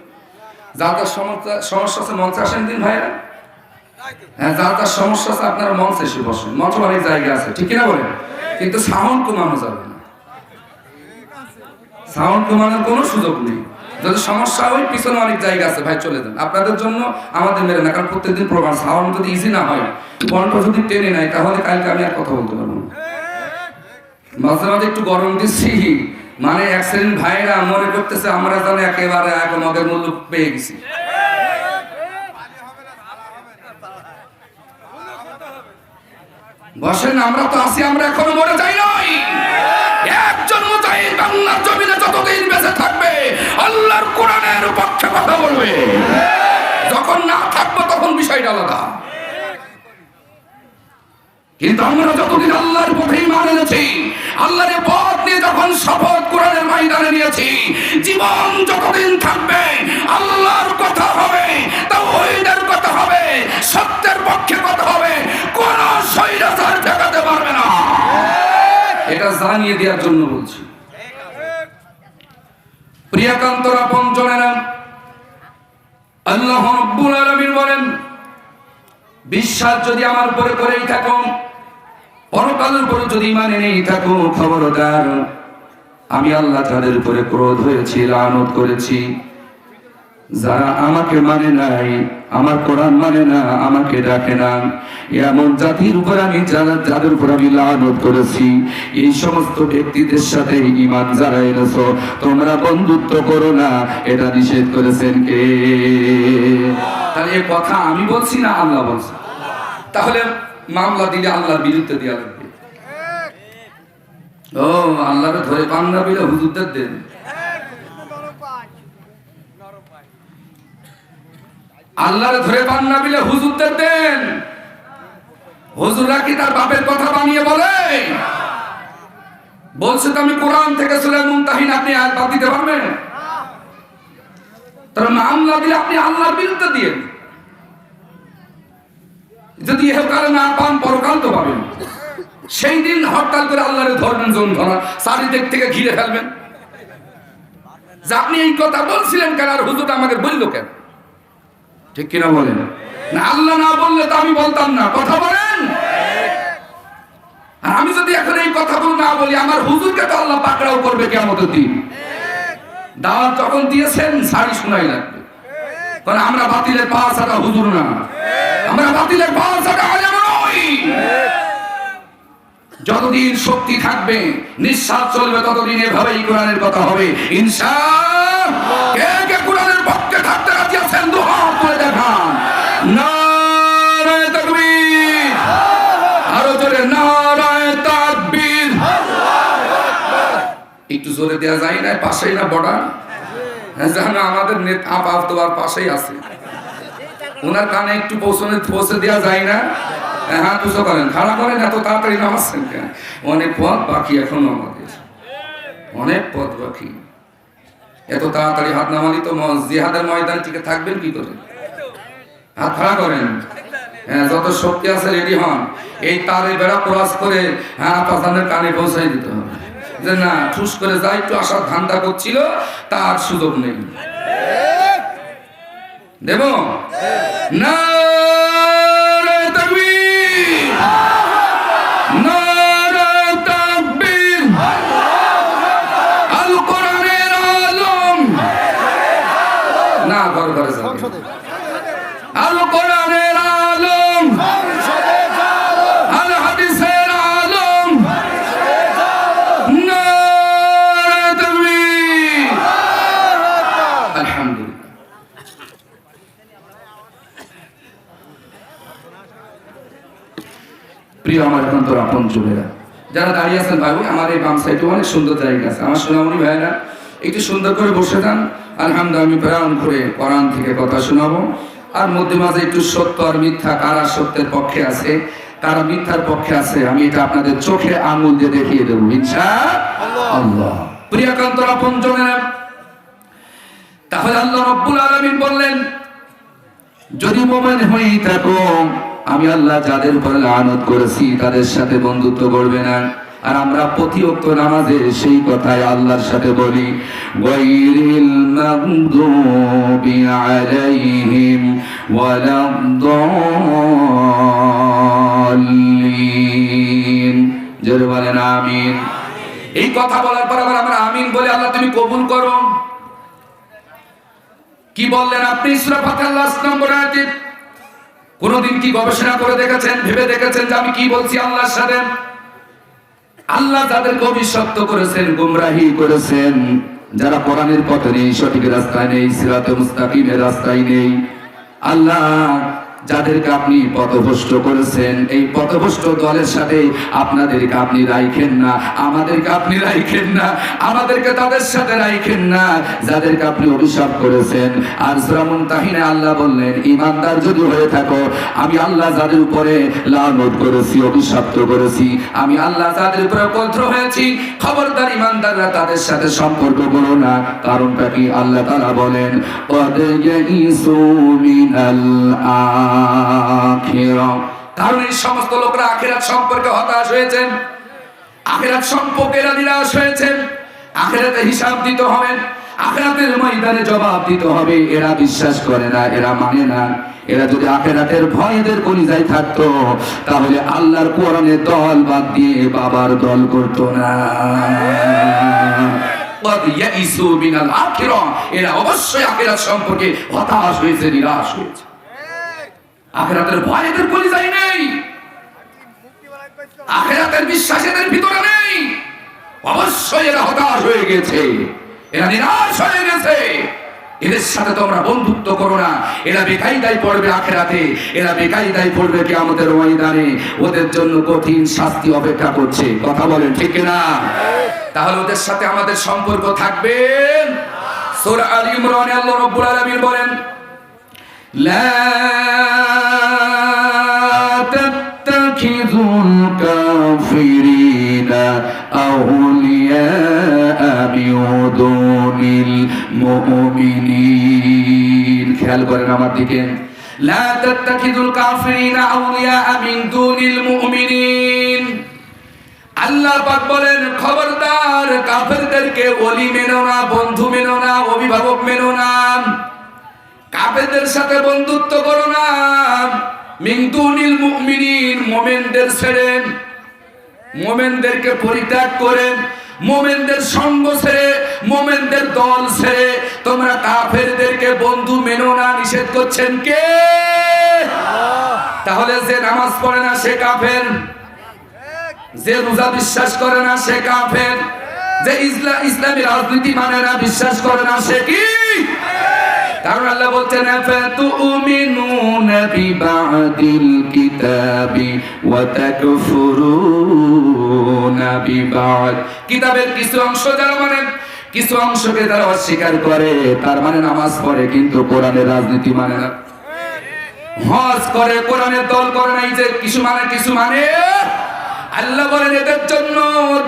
Speaker 2: যা তার সমস্যা আছে মঞ্চে আসেন দিন ভাইরা। হ্যাঁ, যা তার সমস্যা আছে আপনারা মঞ্চে এসে বসেন। মঞ্চ অনেক জায়গা আছে, ঠিক কিনা বলেন? কিন্তু সাউন্ড কমানো যাবে না, সাউন্ড কমানোর কোনো সুযোগ নেই। যদি সমস্যা হয় পিছনে অনেক জায়গা আছে ভাই, চলে যান, আপনাদের জন্য আমাদের মেরে না, কারণ প্রত্যেকদিন প্রোগ্রাম সাউন্ড যদি ইজি না হয়, কণ্ঠ যদি টেনে নেয়, তাহলে কালকে আমি আর কথা বলতে পারবো না। মাঝে মাঝে একটু গরম দিচ্ছি, মানে এক শ্রেণীর ভাইরা মনে করতেছে আমরা জানি একেবারে এক মগের মূল্য পেয়ে গেছি। বসেন, আমরা তো আছি, আমরা এখনো মরে যাই নাই। একজন মুজাহিদ বাংলার জমিনে যতদিন বেঁচে থাকবে আল্লাহর কোরআনের পক্ষে কথা বলবে, যখন না থাকবো তখন বিষয়টা আলাদা। কিন্তু আমরা যতদিন আল্লাহর পথে ঈমান এনেছি, আল্লাহর পথ নিয়ে যখন শপথ কোরআনের ময়দানে নিয়েছি, জীবন যতদিন থাকবে আল্লাহর কথা হবে, তাওহীদের কথা হবে, সত্যের পক্ষে কথা হবে, কোন স্বৈরাচার ঠেকাতে পারবে না। এটা জানিয়ে দেওয়ার জন্য বলছি। প্রিয়কান্তরা পঞ্চমেরা, আল্লাহ রাব্বুল আলামিন বলেন, বিশ্বাস যদি আমার উপরে করেই থাকো, পরকালের উপরে যদি ঈমান এনেই থাকো, খবরদার আমি আল্লাহ তাদের উপরে ক্রোধ হয়েছি, লানত করেছি। যারা আমাকে মানে নাই, আমার কোরআন মানে না, আমাকে ডাকে না, এমন জাতির উপর আমি যাদের উপর আমি লানত করেছি, এই সমস্ত ব্যক্তিদের সাথে ঈমান যারা এনেছো তোমরা বন্ধুত্ব করো না, এটা নিষেধ করেছেন কে? তাহলে এই কথা আমি বলছি না আল্লাহ বলছে? তাহলে মামলা দিলে আল্লাহর বিরুদ্ধে দেওয়া লাগবে। ও আল্লাহরে ধরে পান্না বিলে হুজুরদের দেন। আল্লাহরে ধরে পান্না বিলে হুজুরদের দেন। হুজুররা কি তার বাপের কথা বানিয়ে বলে? বলছে তো আমি কোরআন থেকে সূরা মুনতাহিন, আপনি আয়াত বাদ দিতে পারবেন? তার মামলা দিলে আপনি আল্লাহর বিরুদ্ধে দিয়েন। যদি ইহকালে না পান পরকাল তো পাবেন। সেই দিন হরতাল করে আল্লাহরে ধরবেন, জন ধরা চারিদিক থেকে ঘিরে ফেলবেন যে আপনি এই কথা বলছিলেন কেন, আর হুজুর আমাকে বললো কেন? ঠিক কিনা বলেন? না আল্লাহ না বললে তো আমি বলতাম না, কথা বলেন। আর আমি যদি এখন এই কথা না বলি, আমার হুজুরকে তো আল্লাহ পাকড়াও করবে কিয়ামতের দিন। দাওয়াত যখন দিয়েছেন সারি শোনাই লাগবে, কারণ আমরা বাতিলের পা ছাড়া হুজুর না, আমরা বাতিলের পা ছাড়া আলেম নই। যতদিন শক্তি থাকবে, নিঃশ্বাস চলবে, ততদিন এভাবেই কোরআনের কথা হবে ইনশাআল্লাহ। কে কে কোরআনের পক্ষে থাকতে রাজি আছেন? দুই হাত তুলে দেখান। নারায়ে তাকবীর, আরো জোরে নারায়ে তাকবীর। একটু জোরে দেয়া যায় না? পাশেই না বর্ডার, জানো আমাদের নেতা আপাত তোমার পাশেই আছে, ওনার কানে একটু পৌঁছে দেওয়া যায় না? হ্যাঁ বুঝতে পারেন, খাড়া করেন, এত তাড়াতাড়ি নামাচ্ছেন কেন? অনেক পথ বাকি এখনো, আমাদের অনেক পথ বাকি। এত তাড়াতাড়ি হাত নামালি তো জিহাদের ময়দান টিকে থাকবেন কি করে? হাত খাড়া করেন, হ্যাঁ যত শক্তি আছে রেডি হন। এই তারে বেড়া ক্রস করে হ্যাঁ পাজানের কানে পৌঁছাই দিতে হবে, যে না ঠুস করে যাই একটু আসার ধান্দা করছিল, তার সুযোগ নেই। দেব না? আল কোরআনের আলম, আল হাদিসের আলম, নারায়ে তাকবীর। আলহামদুলিল্লাহ। প্রিয় আমার একান্তর আপন জনেরা, যারা দাঁড়িয়ে আছেন ভাই, আমার এই বাম সাইডে অনেক সুন্দর জায়গা আছে, আমার সোনামণি ভাইরা একটু সুন্দর করে বসে যান। আলহামদুলিল্লাহ, আমি প্রেরণ করে কোরআন থেকে কথা শোনাবো। আর মধ্যে মাঝে একটু সত্য আর মিথ্যা, কারা সত্যের পক্ষে আছে কারা মিথ্যার পক্ষে আছে, আমি এটা আপনাদের চোখে আঙুল দিয়ে দেখিয়ে দেবো ইনশাআল্লাহ। প্রিয়কান্তরা পঞ্চমেরা, তাহলে আল্লাহ রাব্বুল আলামিন বললেন, যদি মুমিন হয়ে থাকো, আমি আল্লাহ যাদের উপর লানত করেছি তাদের সাথে বন্ধুত্ব করবে না। আর আমরা প্রতি ওয়াক্ত নামাজে সেই কথাই আল্লাহর সাথে বলি, গায়রিল মাগদুবি আলাইহিম ওয়ালাদ-দাল্লিন। জোরে বলেন আমিন। এই কথা বলার পর আবার আমরা আমিন বলে আল্লাহ তুমি কবুল করো। কি বললেন আপনি সূরা ফাতিহার লাস্ট নম্বর আয়াতে? কোনদিন কি গবেষণা করে দেখেছেন, ভেবে দেখেছেন যে আমি কি বলছি আল্লাহর সাথে? আল্লাহ যাদেরকে অভিশপ্ত করেছেন, গুমরাহি করেছেন, যারা কোরআনের পথে নেই, সঠিক রাস্তায় নেই, সিরাতে মুস্তাকিমের রাস্তায় নেই, আল্লাহ যাদেরকে আপনি পথভ্রষ্ট করেছেন, এই পথভ্রষ্ট দলের সাথে আপনাদেরকে আপনি রাইখেন না, আমাদেরকে আপনি রাইখেন না, আমাদেরকে তাদের সাথে রাইখেন না যাদেরকে আপনি অভিশাপ করেছেন। আর সূরা মুনতাহিনে আল্লাহ বললেন, ঈমানদার যদি হয়ে থাকো, আমি আল্লাহ যাদের উপরে লানত করেছি, অভিশপ্ত করেছি, আমি আল্লাহ যাদের উপরে ক্রুদ্ধ হয়েছি, খবরদার ঈমানদাররা তাদের সাথে সম্পর্ক করো না। কারণটা কি? আল্লাহ তাআলা বলেন, ক্বাদ ইয়াইসু মিনাল আখিরাহ। কারণ এই সমস্ত লোকরা আখিরাত সম্পর্কে হতাশ হয়েছেন, আখিরাত সম্পর্কে এরা নিরাশ হয়েছেন। আখিরাতে হিসাব দিতে হবে, আখিরাতের ময়দানে জবাব দিতে হবে। এরা বিশ্বাস করে না, এরা মানে না। এরা যদি আখিরাতের ভয় এদের কলিজায় থাকতো, তাহলে আল্লাহর কোরআনের দল বাদ দিয়ে বাবার দল করতো না। এরা অবশ্যই আখিরাত সম্পর্কে হতাশ হয়েছে, নিরাশ হয়েছে। আখিরাতের ভয় এদের কলিজায় নেই, আখিরাতের বিশ্বাস এদের ভিতরে নেই। অবশ্যই এরা হতাশ হয়ে গেছে, এরা নিরাশ হয়ে গেছে। এদের সাথে তোমরা বন্ধুত্ব করো না, এরা বেকায়দায় পড়বে আখিরাতে, এরা বেকায়দায় পড়বে কিয়ামতের ময়দানে। ওদের জন্য কঠিন শাস্তি অপেক্ষা করছে। কথা বলেন ঠিক কিনা? তাহলে ওদের সাথে আমাদের সম্পর্ক থাকবে। সূরা আল ইমরানে আল্লাহ রাব্বুল আলামিন বলেন, লা তাত্তাখিযুল কাফিরিনা আউলিয়া মিন দুনিল মুমিনিন। খেয়াল করেন আমার দিকে। লা তাত্তাখিযুল কাফিরিনা আউলিয়া মিন দুনিল মুমিনিন। আল্লাহ পাক বলেন, খবরদার কাফেরদেরকে ওলি মেনো না, বন্ধু মেনো না, অভিভাবক মেনো না। কাফেরদের সাথে বন্ধুত্ব করো না। মিন দুনিল মুমিনিন, মুমিনদের ছেড়ে, মুমিনদেরকে পরিত্যাগ করে, মুমিনদের সঙ্গ ছেড়ে, মুমিনদের দল ছেড়ে তোমরা কাফেরদেরকে বন্ধু মেনো না। নিষেধ করছেন কে? তাহলে যে নামাজ পড়ে না সে কাফের, যে রোজা বিশ্বাস করে না সে কাফের, যে ইসলামী রাজনীতি মানে না, বিশ্বাস করে না সে কি? কারণ আল্লাহ বলছেন, ফাতুমিনুনা বিবাদিল কিতাবি ওয়া তাকফুরুনা বিবাদ। কিতাবের কিছু অংশ যারা মানে, কিছু অংশকে যারা অস্বীকার করে, তার মানে নামাজ পড়ে কিন্তু কোরআনের রাজনীতি মানে না, হজ করে কোরআনের দল করে নাই, যে কিছু মানে কিছু মানে। আল্লাহ বলেন, এদের জন্য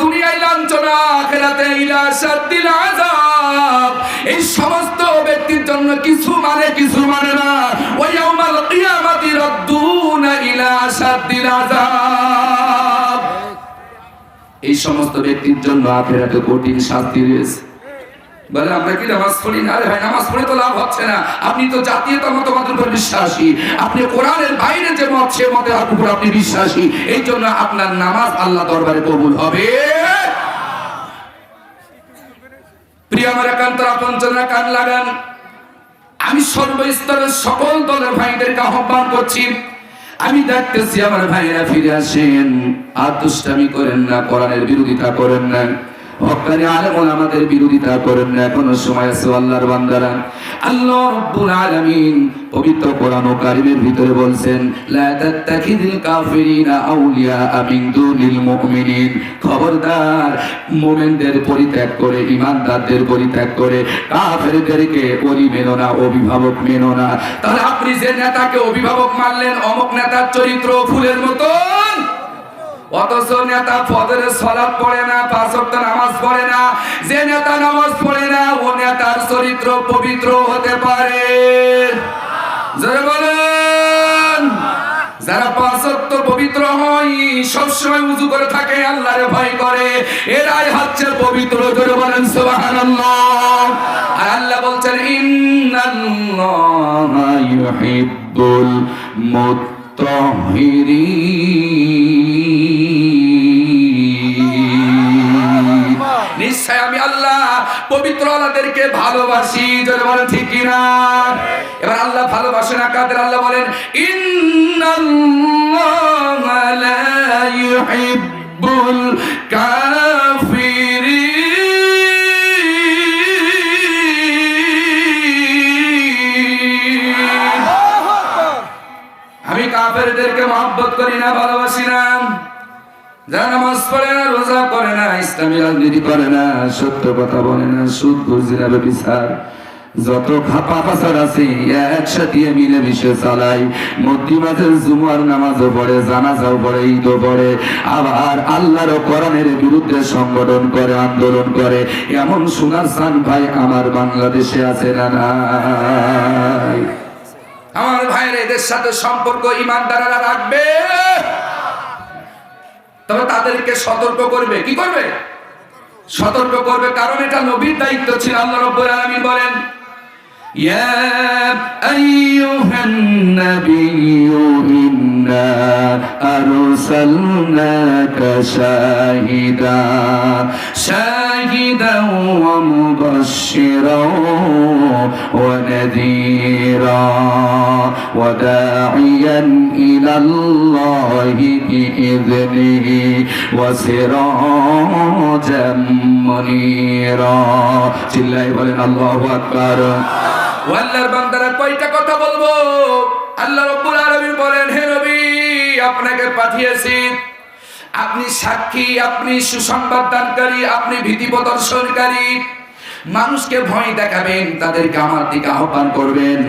Speaker 2: দুনিয়ায় লাঞ্ছনা, আখিরাতে ইলা শাদ্দিল আযাব। এই সমস্ত ব্যক্তির জন্য কিছু মানে কিছু মানে না। ওয়া ইয়াউমাল কিয়ামাতি রাদ্দুনা ইলা শাদ্দিল আযাব। এই সমস্ত ব্যক্তির জন্য আখিরাতে কঠিন শাস্তি রয়েছে। বলে আমরা কি নামাজ পড়ি না? আরে ভাই, নামাজ পড়ে তো লাভ হচ্ছে না। আপনি তো জাতীয়তা মতবাদের উপর বিশ্বাসী, আপনি কোরআনের বাইরে যে মত সে মতের উপর আপনি বিশ্বাসী। এই জন্য আপনার নামাজ আল্লাহ দরবারে কবুল হবে। প্রিয় আমার একান্তর আপনজনরা কান লাগান। আমি সর্বস্তরের সকল দলের ভাইদেরকে আহ্বান করছি, আমি দেখতেছি আমার ভাইরা ফিরে আসেন, আর দুষ্টামি করেন না, কোরআনের বিরোধিতা করেন না, হক্কানি আলেম ওলামাদের বিরোধিতা করেন না। এখনো সময় আছে আল্লাহর বান্দারা। আল্লাহ রাব্বুল আলামিন পবিত্র কোরআন কারীমের ভিতরে বলছেন, লা তাত্তাখিযুল কাফিরিনা আউলিয়া মিন দুনিল মুমিনিন। খবরদার মুমিনদের পরিত্যাগ করে, ঈমানদারদের পরিত্যাগ করে কাফেরদেরকে ওলি মেনো না, অভিভাবক মেনো না। তাহলে আপনি যে নেতাকে অভিভাবক মানলেন, অমুক নেতার চরিত্র ফুলের মতন, অথচ নেতা ফজরের সালাত পড়ে না, পাঁচ ওয়াক্ত নামাজ পড়ে না। যে নেতা নামাজ পড়ে না, ও নেতার চরিত্র পবিত্র হতে পারে। যারা বলেন, যারা পাঁচ ওয়াক্ত পবিত্র হয়, সবসময় ওযু করে থাকে, আল্লাহরে ভয় করে, এরাই হচ্ছে পবিত্র। যারা বলেন সুবহানাল্লাহ। আর আল্লাহ বলছেন, ইন্নাল্লাহা ইউহিব্বুল মুত্তাহিরিন। নিশ্চয় আমি আল্লাহ পবিত্র আল্লাহদেরকে ভালোবাসি, জোরে বলেন ঠিক কিনা? এবার আল্লাহ ভালোবাসেন কাদের? আল্লাহ বলেন ইন্নাল্লাহা লা ইউহিব্বুল কাফিরিন। আমি কাফেরদেরকে মহব্বত করি না, ভালোবাসি না। যারা নামাজ পড়ে না, রোজা করে না, ইসলামী রাজনীতি করে না, সত্য কথা বলে না, সুদ ঘুষ জিনা ব্যভিচার, যত খাপা পাচার আছে একসাথে মিলেমিশে চালাই। মধ্যমাঝে জুমার নামাজও পড়ে, জানাজাও পড়ে, ঈদও পড়ে, আবার আল্লাহর কোরআনের বিরুদ্ধে সংগঠন করে, আন্দোলন করে। এমন সোনার চান ভাই আমার বাংলাদেশে আছে না নাই? আমার ভাইয়ের এদের সাথে সম্পর্ক ইমানদাররা রাখবে, তবে তাদেরকে সতর্ক করবে। কি করবে? সতর্ক করবে, কারণ এটা নবীর দায়িত্ব ছিল। আল্লাহ রাব্বুল আলামিন বলেন ইয়া আইয়ুহান নাবিয়্যু ইন্না আরসালনাকা শাহিদান ওয়া মুবাশশিরান ওয়া নাযীরা ওয়া দাঈয়ান ইলাল্লাহি বিইذনিহি ওয়া সিরাজাম মুনীরা। চিল্লায়ে বলেন আল্লাহু আকবার। আল্লাহর বান্দারা কয়টা কথা বলবো? আল্লাহ রাব্বুল আলামিন বলেন হে নবী, আপনাকে পাঠিয়েছি, আপনি সাক্ষী, আপনি সুসংবাদ দানকারী, আপনি ভীতি প্রদর্শনকারী। মানুষকে ভয় দেখাবেন, তাদেরকে আমার দিকে আহ্বান করবেন।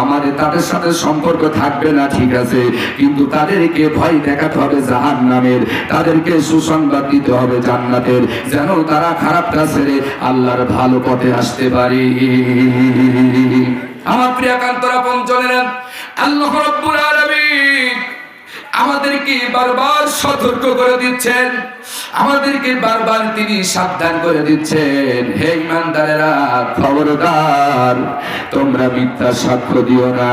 Speaker 2: আমাদের তাদের সাথে সম্পর্ক থাকবে না, ঠিক আছে, কিন্তু তাদেরকে ভয় দেখাতে হবে জাহান্নামের, তাদেরকে সুসংবাদ দিতে হবে জান্নাতের, যেন তারা খারাপটা ছেড়ে আল্লাহর ভালো পথে আসতে পারে। আমার প্রিয় কান্তরা পঞ্চনেরা, আল্লাহ রাব্বুল আলামিন আমাদেরকে বারবার সতর্ক করে দিচ্ছেন, আমাদেরকে বারবার তিনি সাবধান করে দিচ্ছেন, হে ঈমানদারেরা খবরদার, তোমরা মিথ্যা সাক্ষ্য দিও না।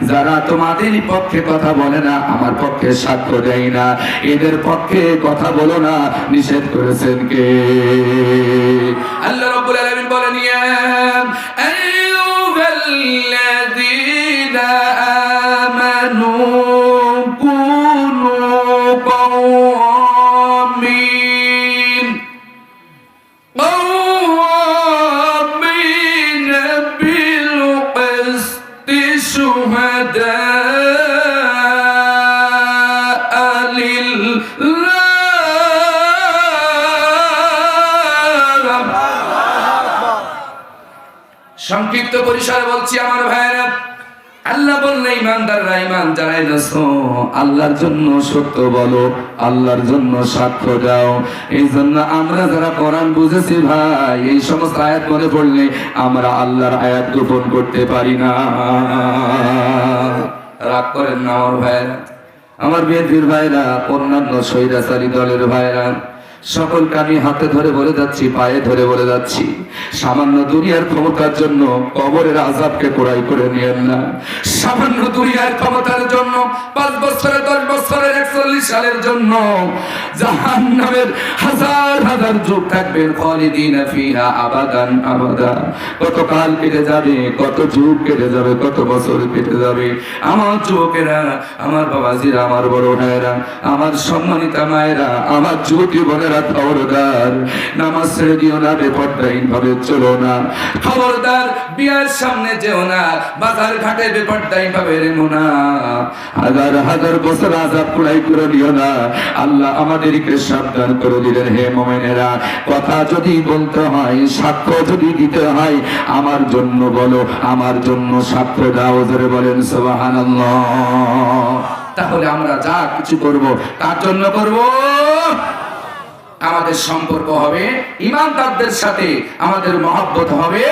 Speaker 2: যারা তোমাদের পক্ষে কথা বলে না, আমার পক্ষে সাক্ষ্য দেয় না, এদের পক্ষে কথা বলো না, নিষেধ করেছেন কে? আল্লাহ রাব্বুল আলামিন বলেন ইয়া আইয়ুহাল্লাযীনা আমানু সংক্ষিপ্ত পরিসরে বলছি আমার ভাইয়েরা, আল্লাহ বললে ঈমানদাররা, ঈমান যারা এনেছো আল্লাহর জন্য সত্য বলো, আল্লাহর জন্য সাক্ষ্য দাও। এই জন্য আমরা যারা কোরআন বুঝেছি ভাই, এই সমস্ত আয়াত মনে পড়লে আমরা আল্লাহর আয়াত গোপন করতে পারি না। রাগ করেন না আমার ভাইয়েরা, আমার বিএনপির ভাইরা, অন্যান্য স্বৈরাচারী দলের ভাইরা, সকলকে আমি হাতে ধরে বলে যাচ্ছি, পায়ে ধরে বলে যাচ্ছি, সামান্য দুনিয়ার ক্ষমতার জন্য কবরের আযাবকে কোড়াই করে নিয়েন না। সামান্য দুনিয়ার ক্ষমতার জন্য 5 বছরে 10 বছরের 41 সালের জন্য জাহান্নামের হাজার হাজার যুগ থাকবেন, খালিদিনা ফিহা আবাদান আবাদা। কত কাল কেটে যাবে, কত যুগ কেটে যাবে, কত বছর কেটে যাবে। আমার যুবকেরা, আমার বাবাজিরা, আমার বড় ভাইয়েরা, আমার সম্মানিতা মায়েরা, আমার যুবতী বোনেরা, খবরদার, নামাজ ছেড়ে দিও না, বেপরদাহীন ভাবে চলো না। খবরদার, বিয়ার সামনে যেও না, বাজার ঘাটে বেপরদাহীন ভাবে রেমো না। হাজার হাজার বছর আযাব কুড়াই করে দিও না। আল্লাহ আমাদেরকে সাবধান করে দিলেন, হে মুমিনেরা, কথা যদি বলতে হয়, সাক্ষ্য যদি দিতে হয়, আমার জন্য বলো, আমার জন্য সাক্ষ্য দাও। জোরে বলেন সুবহানাল্লাহ। তাহলে আমরা যা কিছু করব কার জন্য করব? আমাদের সম্পর্ক হবে ঈমানদারদের সাথে, আমাদের মহব্বত হবে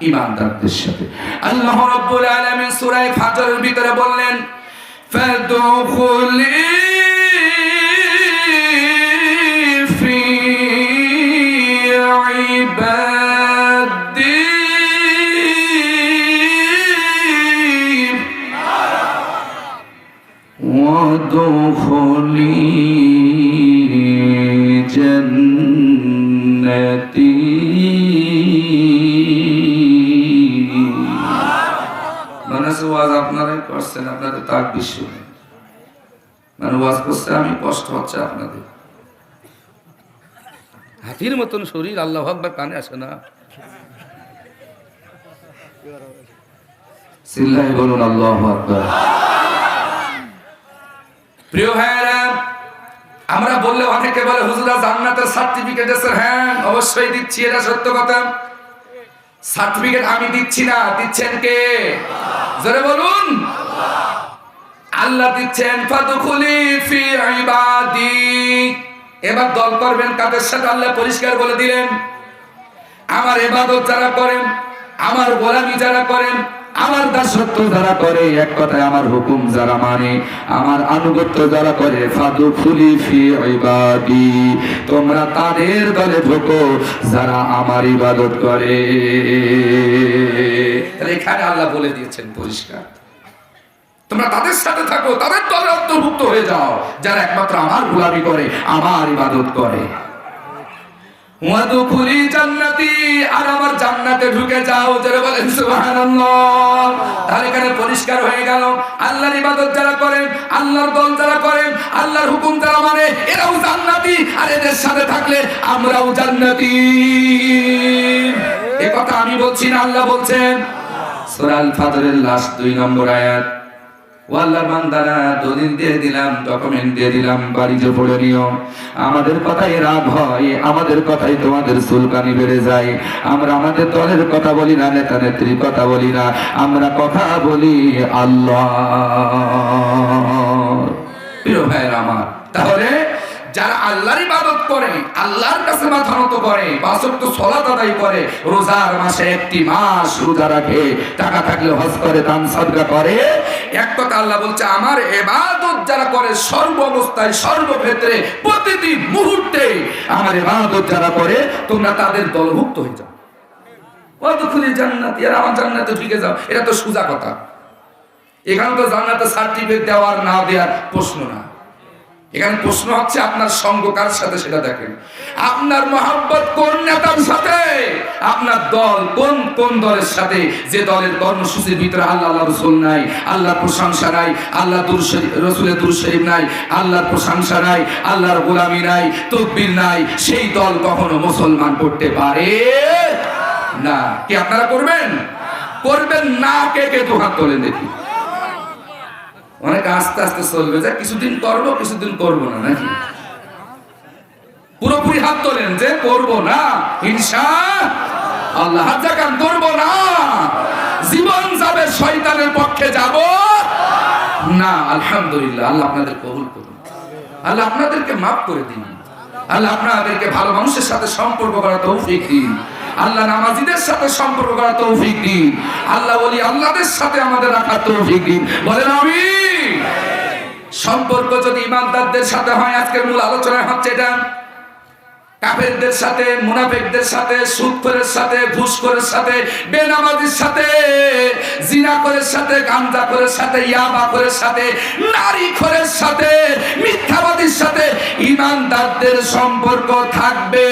Speaker 2: ঈমানদারদের সাথে। আল্লাহ রাব্বুল আলামিন সূরা ফাজরের ভিতরে বললেন ফাদখুলি ফি ইবাদি ওয়াদখুলি জন্নতি। মনে হচ্ছে ওয়াজ আপনারাই করছেন, আপনাদের তাক বিশ্ব নেই, মানে ওয়াজ করছে আমি, কষ্ট হচ্ছে আপনাদের। হাতির মতন শরীর, আল্লাহু আকবার কানে আসে না।
Speaker 1: চিল্লায় বলুন আল্লাহু আকবার।
Speaker 2: প্রিয় ভাইয়েরা, আমরা বললে অনেকে বলে হুজুরা জান্নাতের সার্টিফিকেট আছে। হ্যাঁ, অবশ্যই দিচ্ছি, এটা সত্য কথা। সার্টিফিকেট আমি দিচ্ছি না, দিচ্ছেন কে? জোরে বলুন। আল্লাহ দিচ্ছেন। ফাদখুলি ফি ইবাদি। এবার দল করবেন কাদের সাথে? আল্লাহ পরিষ্কার বলে দিলেন, আমার ইবাদত যারা করেন, আমার গোলামি যারা করেন,
Speaker 1: আমার দাসত্ব যারা করে, এক কথায় আমার হুকুম যারা মানে, আমার আনুগত্য যারা করে, ফাদখুলি ফি ইবাদি, তোমরা তাদের দলে ঢোকো যারা আমার ইবাদত করে।
Speaker 2: তাহলে এখানে আল্লাহ বলে দিয়েছেন পরিষ্কার, তোমরা তাদের সাথে থাকো, তাদের দলে অন্তর্ভুক্ত হয়ে যাও যারা একমাত্র আমার গোলামি করে, আমার ইবাদত করে। ওয়াদখুলি জান্নাতি, আর আমার জান্নাতে ঢুকে যাও। যারা বলেন সুবহানাল্লাহ। তাহলে এখানে পরিষ্কার হয়ে গেল, আল্লাহর ইবাদত যারা করেন, আল্লাহর দল যারা করেন, আল্লাহর হুকুম যারা মানে, এরাও জান্নাতি, আর এদের সাথে থাকলে আমরাও জান্নাতি। এই কথা আমি বলছি না, আল্লাহ বলছেন। সূরা আল ফাতরের লাস্ট 2 নম্বর আয়াত। ওয়াল্লাহর বান্দারা, দলিল দিয়ে দিলাম, ডকুমেন্ট দিয়ে দিলাম, বাড়িতে পড়ে নিও।
Speaker 1: আমাদের কথাই রাগ হয়, আমাদের কথাই তোমাদের চুলকানি বেড়ে যায়। আমরা আমাদের দলের কথা বলি না, নেতা নেত্রীর কথা বলি না, আমরা কথা বলি আল্লাহ।
Speaker 2: প্রিয় ভাইয়েরা আমার, তাহলে যারা আল্লাহর ইবাদত করে, আল্লাহর কাছে মাথা নত করে, 5 ওয়াক্ত সালাত আদায় করে, রোজার মাসে 1টি মাস রোজা রাখে, টাকা থাকলে হজ করে, দান সাদকা করে, এক কথা আল্লাহ বলছে, আমার ইবাদত যারা করে সর্ব অবস্থায়, সর্বক্ষেত্রে, প্রতিটি মুহূর্তে আমার ইবাদত যারা করে, তোমরা তাদের দলভুক্ত হয়ে যাও। ওয়াদখুলি জান্নাতি, এরা আমার জান্নাতে ঢুকে যাও। এটা তো সোজা কথা। এখানে তো জান্নাতের সার্টিফিকেট দেওয়ার না দেওয়ার প্রশ্ন না। এখানে প্রশ্ন হচ্ছে আপনার সঙ্গ কার সাথে, সেটা দেখেন। আপনার মহব্বত কোন নেতার সাথে, আপনার দল কোন কোন দলের সাথে, যে দলের কর্মসূচির ভিতরে আল্লাহ রাসূল নাই, আল্লাহর প্রশংসা নাই, আল্লাহ রাসূলের দুরূদ শরীফ নাই, আল্লাহর প্রশংসা নাই, আল্লাহর গোলামি নাই, তাকবীর নাই, সেই দল কখনো মুসলমান করতে পারে না। কি আপনারা করবেন? করবেন না? কে কে তো হাত তোলেন দেখি। অনেক আস্তে আস্তে চলবে, যে কিছুদিন করবো, কিছুদিন করবো না, নাকি? পুরোপুরি হাত তোলেন যে করবো না, ইনশাআল্লাহ। হাত জাগান, করবো না, জীবন যাবে শয়তানের পক্ষে যাব না। আলহামদুলিল্লাহ, আল্লাহ আপনাদের কবুল করুন, আল্লাহ আপনাদেরকে মাফ করে দিন, আল্লাহ আপনাদেরকে ভালো মানুষের সাথে সম্পর্ক করার তৌফিক দিন, আল্লাহ নামাজীদের সাথে সম্পর্ক করার তৌফিক দিন, আল্লাহ ওলি আল্লাহদের সাথে আমাদের রাখার তৌফিক দিন। বলেন আমিন। সম্পর্ক যদি ইমানদারদের সাথে হয়, আজকের মূল আলোচনা হচ্ছে এটা, কাফেরদের সাথে, মুনাফিকদের সাথে, সুদখোরের সাথে, ঘুষখোরের সাথে, বেনামাজির সাথে, জিনাখোরের সাথে, গাঁজাখোরের সাথে, ইয়াবাখোরের সাথে, নারীখোরের সাথে, মিথ্যাবাদীর সাথে ইমানদারদের সম্পর্ক থাকবে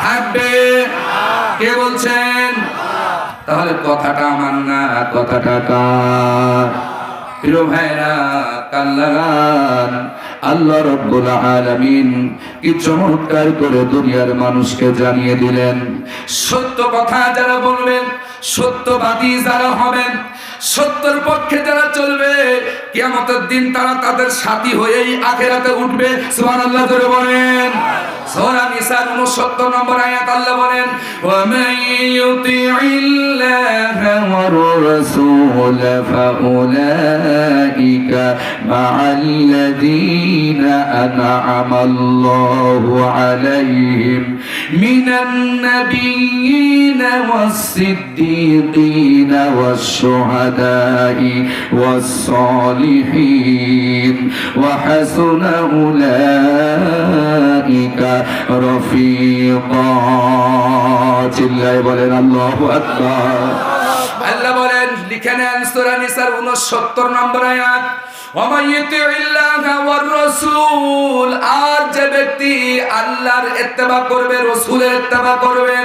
Speaker 2: থাকবে? কে বলছেন? তাহলে কথাটা আমার না, কথাটা কার? প্রিয় ভাইরা, কাল্লাগান আল্লাহ রাব্বুল আলামিন কি চমৎকার করে দুনিয়ার মানুষকে জানিয়ে দিলেন, সত্য কথা যারা বলবেন, সত্যবাদী যারা হবেন, সত্যের পক্ষে যারা চলবে, কিয়ামতের দিন তারা তাদের সাথী হয়েই আখিরাতে উঠবে। সুবহানাল্লাহ জোরে বলেন। সূরা নিসার 69 নম্বর আয়াত আল্লাহ বলেন, ওয়া মান ইউতিইল্লাহা ওয়ার রাসূল ফাউলাইকা মা'আল্লাযীনা আন'আমাল্লাহু আলাইহিম মিনান নাবিয়্যিনা ওয়াস-সিদ্দীকীনা ওয়াশ-শুহাদা'i ওয়াস-সালিহিন ওয়া হাসুনা উলাইকা রফিকা। চিল্লায়ে বলেন আল্লাহু আকবার। আল্লাহ বলেন, লিখে নেন সূরা নিসার 69 নম্বর আয়াত, আর যে ব্যক্তি আল্লাহর ইত্তেবা করবে, রাসূলের ইত্তেবা করবে,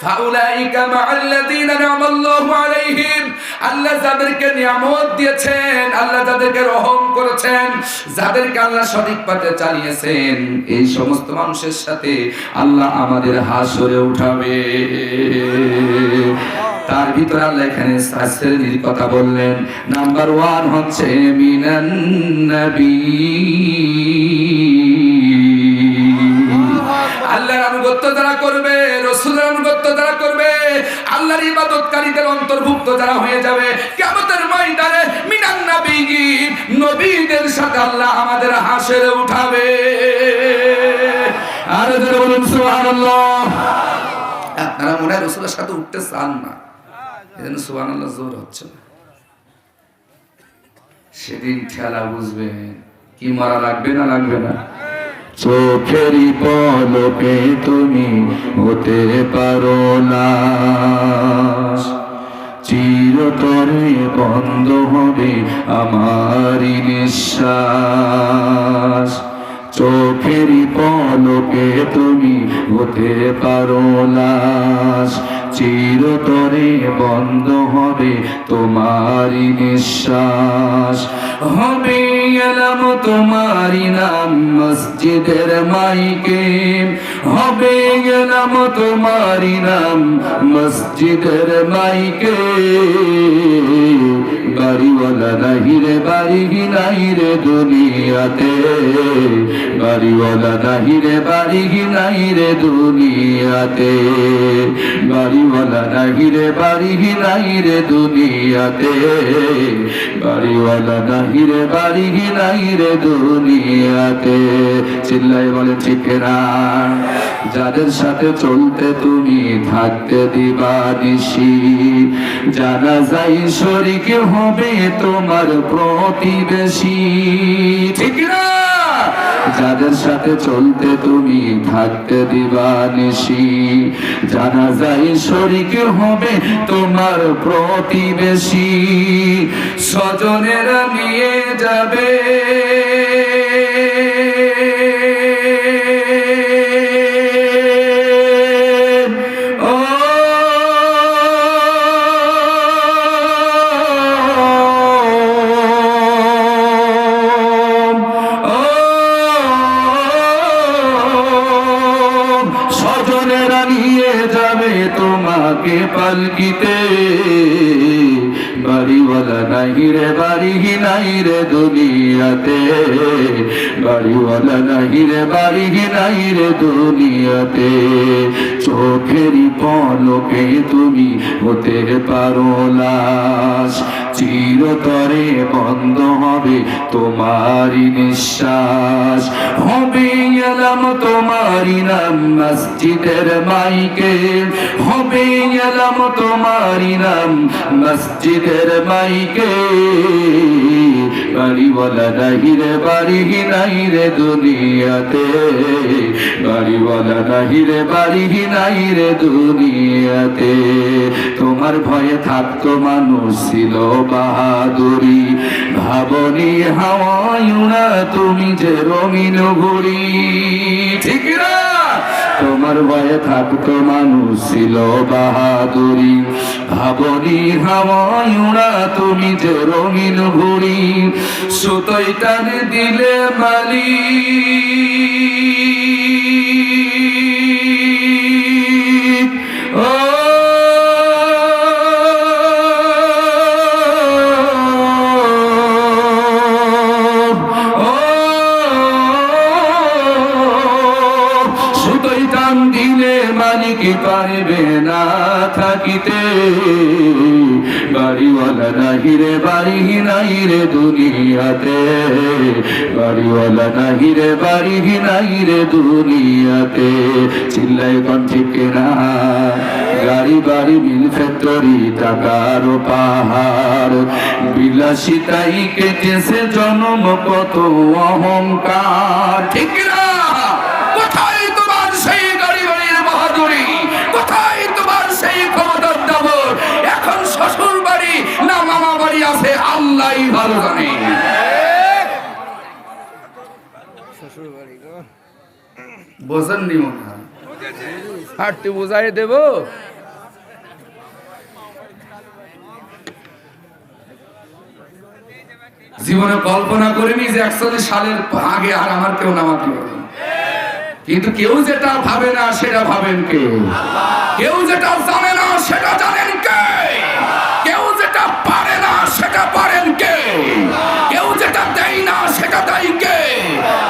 Speaker 2: ফাউলাইকা মা'আল্লাযীনা আন'আমাল্লাহু আলাইহিম, আল্লাহ যাদেরকে নিয়ামত দিয়েছেন, আল্লাহ যাদেরকে রহম করেছেন, যাদেরকে আল্লাহ সঠিক পথে চালিয়েছেন, এই সমস্ত মানুষের সাথে আল্লাহ আমাদের হাসরে উঠাবে। তার ভিতরে আল্লাহ এখানে 7 শ্রেণীর কথা বললেন। নাম্বার 1 হচ্ছে মিনান নবী, আল্লাহর আনুগত্য যারা করবে, রাসূলের আনুগত্য যারা করবে, আল্লাহর ইবাদতকারীদের অন্তর্ভুক্ত যারা হয়ে যাবে, কিয়ামতের ময়দানে মিনান নবী, নবীদের সাথে আল্লাহ আমাদের হাসরে উঠাবে। আর যারা বলুন সুবহানাল্লাহ। আপনারা মনে হয় রাসূলের সাথে উঠতে চান না, এজন্য সুবহানাল্লাহ জোর হচ্ছে না। সেদিন ঠেলা বুঝবেন কি মারা লাগবে না লাগবে না।
Speaker 1: চোখেরই পলকে তুমি হতে পারো না, চিরতরে বন্ধ হবে আমারই নিঃশ্বাস। চোখেরই পলকে তুমি হতে পারো না, চিরতরে বন্ধ হবে তোমারই নিঃশ্বাস। হবে এলাম তোমারই নাম মসজিদের মাইকে, হবে গেলাম তোমারই নাম মসজিদের মাইকে। বাড়িওয়ালা নাহি রে বাড়ি নাই রে দুনিয়াতে, বাড়িওয়ালা নাহি রে বাড়ি নাই রে দুনিয়াতে, বাড়িওয়ালা নাহি রে বাড়ি নাই রে দুনিয়াতে, বাড়িওয়ালা নাহি রে বাড়ি নাই রে দুনিয়াতে। চিল্লাই বলে ঠিক না। যাদের সাথে চলতে তুমি থাকতে দিবা নিশি, জানাজায় শরীক হবে তোমার প্রতিবেশী, ঠিক না। যাদের সাথে চলতে তুমি থাকতে দিবা নিশি, জানাজায় শরীক হবে তোমার প্রতিবেশী। স্বজনেরা নিয়ে যাবে তোমাকে পালকিতে, বাড়িওয়ালা নাহি রে বাড়ি নাই রে দুনিয়াতে, বাড়িওয়ালা নাহি রে বাড়ি নাই রে দুনিয়াতে। চোখেরই পলকে তুমি হতে পারো লাশ, চিরতরে বন্ধ হবে তোমারই নিঃশ্বাস। হবে এলাম তোমারই নাম মসজিদের মাইকে, হবে এলাম তোমারই নাম মসজিদের মাইকে। বাড়িওয়ালা নাহি রে বাড়ি নাই রে দুনিয়াতে, বাড়িওয়ালা নাহি রে বাড়ি নাই রে দুনিয়াতে। তোমার ভয়ে থাকতো মানুষ ছিল বাহাদুরি, ভাবনি হাওয়ায় উড়া তুমি যে রঙিন ঘুড়ি, ঠিক না। তোমার ভয়ে থাকতো মানুষ ছিল বাহাদুরি, ভাবনি হাওয়ায় উড়া তুমি যে রঙিন ঘুড়ি। সুতোয় টান দিলে মালি ও কি পারবে না থাকিতে, বাড়িওয়ালা নাহি রে বাড়ি নাই রে দুনিয়াতে, বাড়িওয়ালা নাহি রে বাড়ি নাই রে দুনিয়াতে। চিল্লাই কোন ঠিক না। গাড়ি বাড়ি মিল ফ্যাক্টরি টাকার পাহাড়, বিলাসিতাই কেটেছে জন্ম কত অহংকার, ঠিক না। কোথায় তোমার সেই গাড়ি বাড়ির বাহাদুরি, কোথায় তোমার সেই ক্ষমতার দাবর? এখন শ্বশুর বাড়ি না মামা বাড়ি আছে আল্লাহই ভালো জানে। বোঝেননি মনে হয়, হাঁটতে বোঝাই দেব।
Speaker 2: জীবনে কল্পনা করিনি যে 41 সালের আগে আর আমার কেউ নামাতি হবে। কিন্তু কেউ যেটা ভাবে না সেটা ভাবেন কে? কেউ যেটা জানে না সেটা জানেন কে? কেউ যেটা পারে না সেটা পারেন কে? কেউ যেটা দেয় না সেটা দেয় কে?